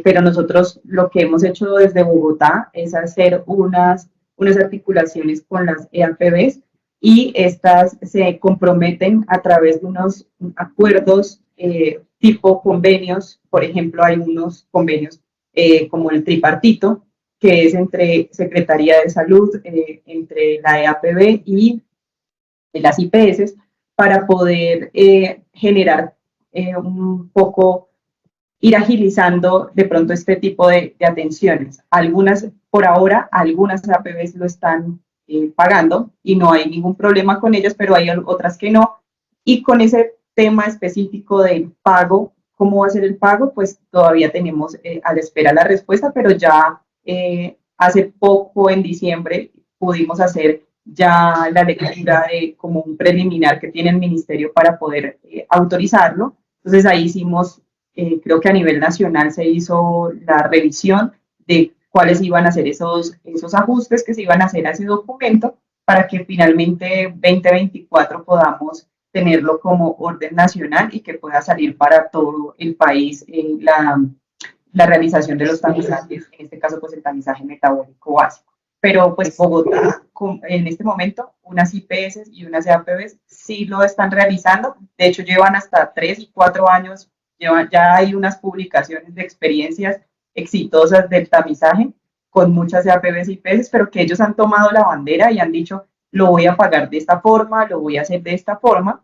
Pero nosotros lo que hemos hecho desde Bogotá es hacer unas articulaciones con las EAPBs y estas se comprometen a través de unos acuerdos tipo convenios. Por ejemplo, hay unos convenios como el tripartito, que es entre Secretaría de Salud, entre la EAPB y las IPS, para poder generar un poco, ir agilizando de pronto este tipo de atenciones. Por ahora, algunas APBs lo están pagando y no hay ningún problema con ellas, pero hay otras que no. Y con ese tema específico del pago, ¿cómo va a ser el pago? Pues todavía tenemos a la espera la respuesta, pero ya hace poco, en diciembre, pudimos hacer ya la lectura de como un preliminar que tiene el ministerio para poder autorizarlo. Entonces ahí hicimos, creo que a nivel nacional se hizo la revisión de cuáles iban a ser esos ajustes que se iban a hacer a ese documento para que finalmente 2024 podamos tenerlo como orden nacional y que pueda salir para todo el país la realización de los tamizajes, en este caso pues el tamizaje metabólico básico. Pero pues Bogotá, en este momento, unas IPS y unas EAPBs sí lo están realizando. De hecho, llevan hasta 3 y 4 años Ya hay unas publicaciones de experiencias exitosas del tamizaje con muchas APBs y IPS, pero que ellos han tomado la bandera y han dicho, lo voy a pagar de esta forma, lo voy a hacer de esta forma,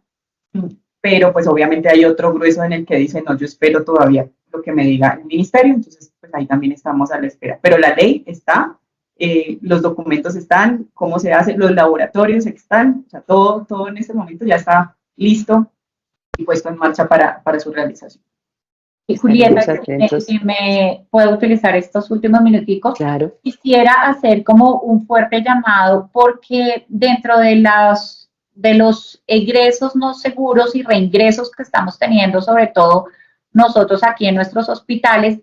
pero pues obviamente hay otro grueso en el que dice, no, yo espero todavía lo que me diga el ministerio, entonces pues ahí también estamos a la espera. Pero la ley está, los documentos están, cómo se hace, los laboratorios están, o sea, todo en este momento ya está listo y puesto en marcha para su realización. Y Julieta, si me puedo utilizar estos últimos minuticos, claro. Quisiera hacer como un fuerte llamado porque dentro de los egresos no seguros y reingresos que estamos teniendo, sobre todo nosotros aquí en nuestros hospitales,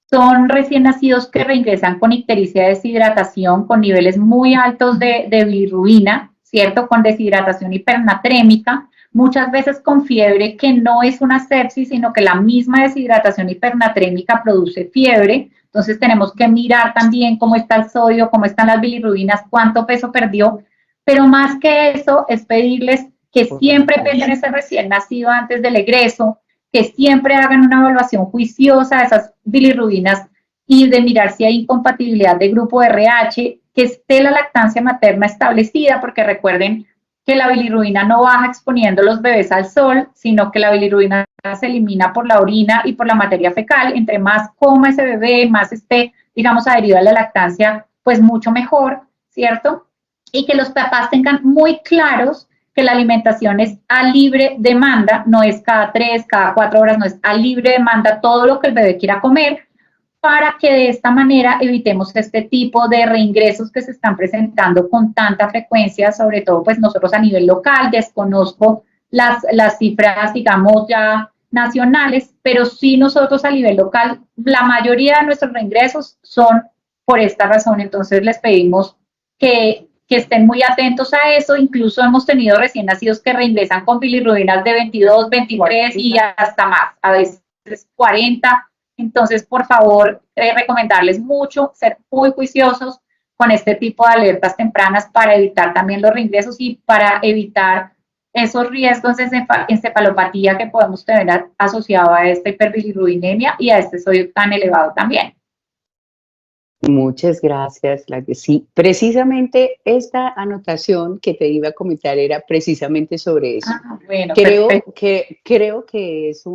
son recién nacidos que reingresan con ictericia de deshidratación, con niveles muy altos de bilirrubina, ¿cierto? Con deshidratación hipernatrémica, muchas veces con fiebre que no es una sepsis, sino que la misma deshidratación hipernatrémica produce fiebre. Entonces tenemos que mirar también cómo está el sodio, cómo están las bilirrubinas, cuánto peso perdió, pero más que eso es pedirles que siempre peguen ese recién nacido antes del egreso, que siempre hagan una evaluación juiciosa de esas bilirrubinas y de mirar si hay incompatibilidad de grupo RH, que esté la lactancia materna establecida, porque recuerden que la bilirrubina no baja exponiendo los bebés al sol, sino que la bilirrubina se elimina por la orina y por la materia fecal. Entre más coma ese bebé, más esté, digamos, adherido a la lactancia, pues mucho mejor, ¿cierto? Y que los papás tengan muy claros que la alimentación es a libre demanda, no es cada 3, cada 4 horas, no es a libre demanda todo lo que el bebé quiera comer, para que de esta manera evitemos este tipo de reingresos que se están presentando con tanta frecuencia, sobre todo pues nosotros a nivel local, desconozco las cifras, digamos, ya nacionales, pero sí nosotros a nivel local, la mayoría de nuestros reingresos son por esta razón. Entonces les pedimos que estén muy atentos a eso. Incluso hemos tenido recién nacidos que reingresan con bilirrubinas de 22, 23 y hasta más, a veces 40. Entonces, por favor, recomendarles mucho ser muy juiciosos con este tipo de alertas tempranas para evitar también los reingresos y para evitar esos riesgos de encefalopatía que podemos tener asociado a esta hiperbilirrubinemia y a este sodio tan elevado también. Muchas gracias, sí, precisamente esta anotación que te iba a comentar era precisamente sobre eso. Bueno, creo que es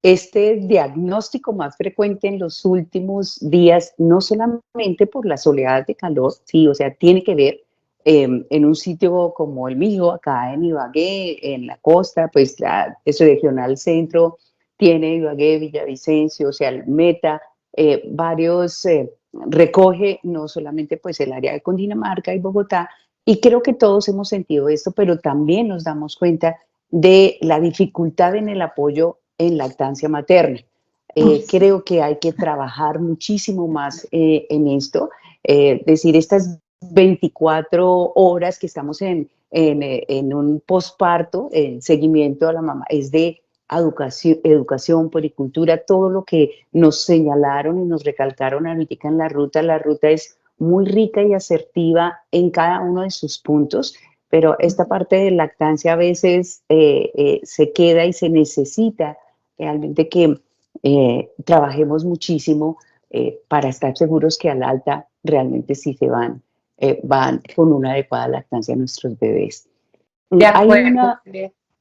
este diagnóstico más frecuente en los últimos días, no solamente por las oleadas de calor, sí, o sea, tiene que ver en un sitio como el mío, acá en Ibagué, en la costa, pues es regional centro, tiene Ibagué, Villavicencio, o sea, el Meta, recoge no solamente pues el área de Cundinamarca y Bogotá, y creo que todos hemos sentido esto, pero también nos damos cuenta de la dificultad en el apoyo en lactancia materna. Creo que hay que trabajar muchísimo más en esto, decir, estas 24 horas que estamos en un posparto, en seguimiento a la mamá, es de educación, puericultura, todo lo que nos señalaron y nos recalcaron ahorita en la ruta es muy rica y asertiva en cada uno de sus puntos, pero esta parte de lactancia a veces se queda y se necesita realmente que trabajemos muchísimo para estar seguros que al alta realmente sí se van con una adecuada lactancia a nuestros bebés. De acuerdo.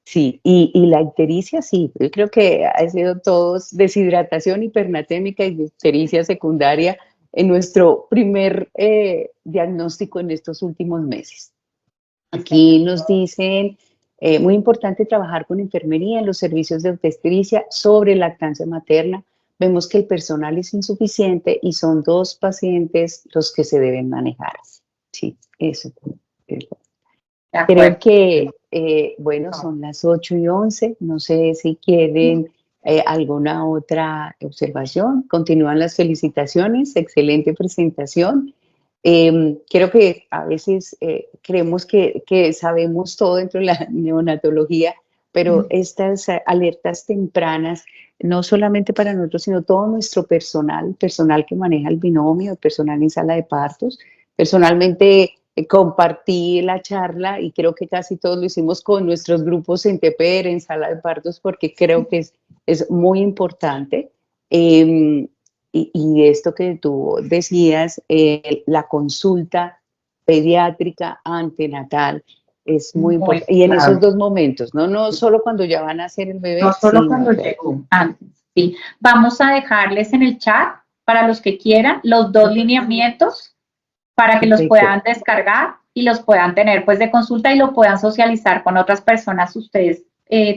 Sí, y la ictericia sí, yo creo que ha sido todos deshidratación hipernatémica y ictericia secundaria en nuestro primer diagnóstico en estos últimos meses. Aquí nos dicen, muy importante trabajar con enfermería en los servicios de obstetricia sobre lactancia materna. Vemos que el personal es insuficiente y son 2 pacientes los que se deben manejar. Sí, eso. Creo que, bueno, son las 8:11, no sé si quieren alguna otra observación. Continúan las felicitaciones, excelente presentación. Creo que a veces creemos que sabemos todo dentro de la neonatología, pero estas alertas tempranas, no solamente para nosotros, sino todo nuestro personal que maneja el binomio, el personal en sala de partos, personalmente compartí la charla y creo que casi todos lo hicimos con nuestros grupos en TPR, en Sala de Partos, porque creo que es muy importante. Y esto que tú decías, la consulta pediátrica antenatal es muy importante. Y en esos dos momentos, no solo cuando ya van a hacer el bebé, no solo sino cuando llegó, antes. Sí. Vamos a dejarles en el chat, para los que quieran, los 2 lineamientos para que los puedan descargar y los puedan tener pues de consulta y lo puedan socializar con otras personas ustedes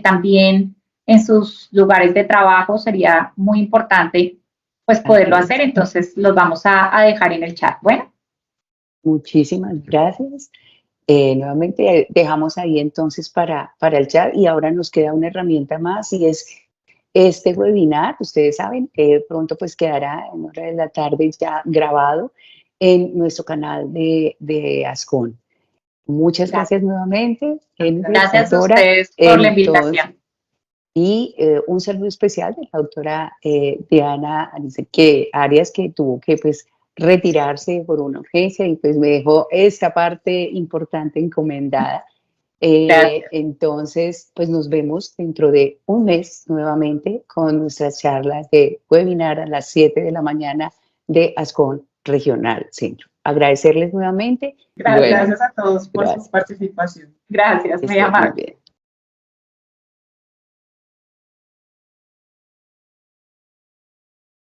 también en sus lugares de trabajo. Sería muy importante pues poderlo hacer, entonces los vamos a dejar en el chat. Bueno. Muchísimas gracias. Nuevamente dejamos ahí entonces para el chat y ahora nos queda una herramienta más y es este webinar. Ustedes saben, pronto pues quedará en hora de la tarde ya grabado en nuestro canal de Ascon. Muchas gracias nuevamente. Gracias a ustedes por la invitación. Y un saludo especial de la doctora Diana Arias, que tuvo que pues retirarse por una urgencia y pues me dejó esta parte importante encomendada. Entonces, pues nos vemos dentro de un mes nuevamente con nuestras charlas de webinar a las 7 de la mañana de Ascon Regional Centro. Agradecerles nuevamente. Gracias a todos por su participación. Gracias, muy amable.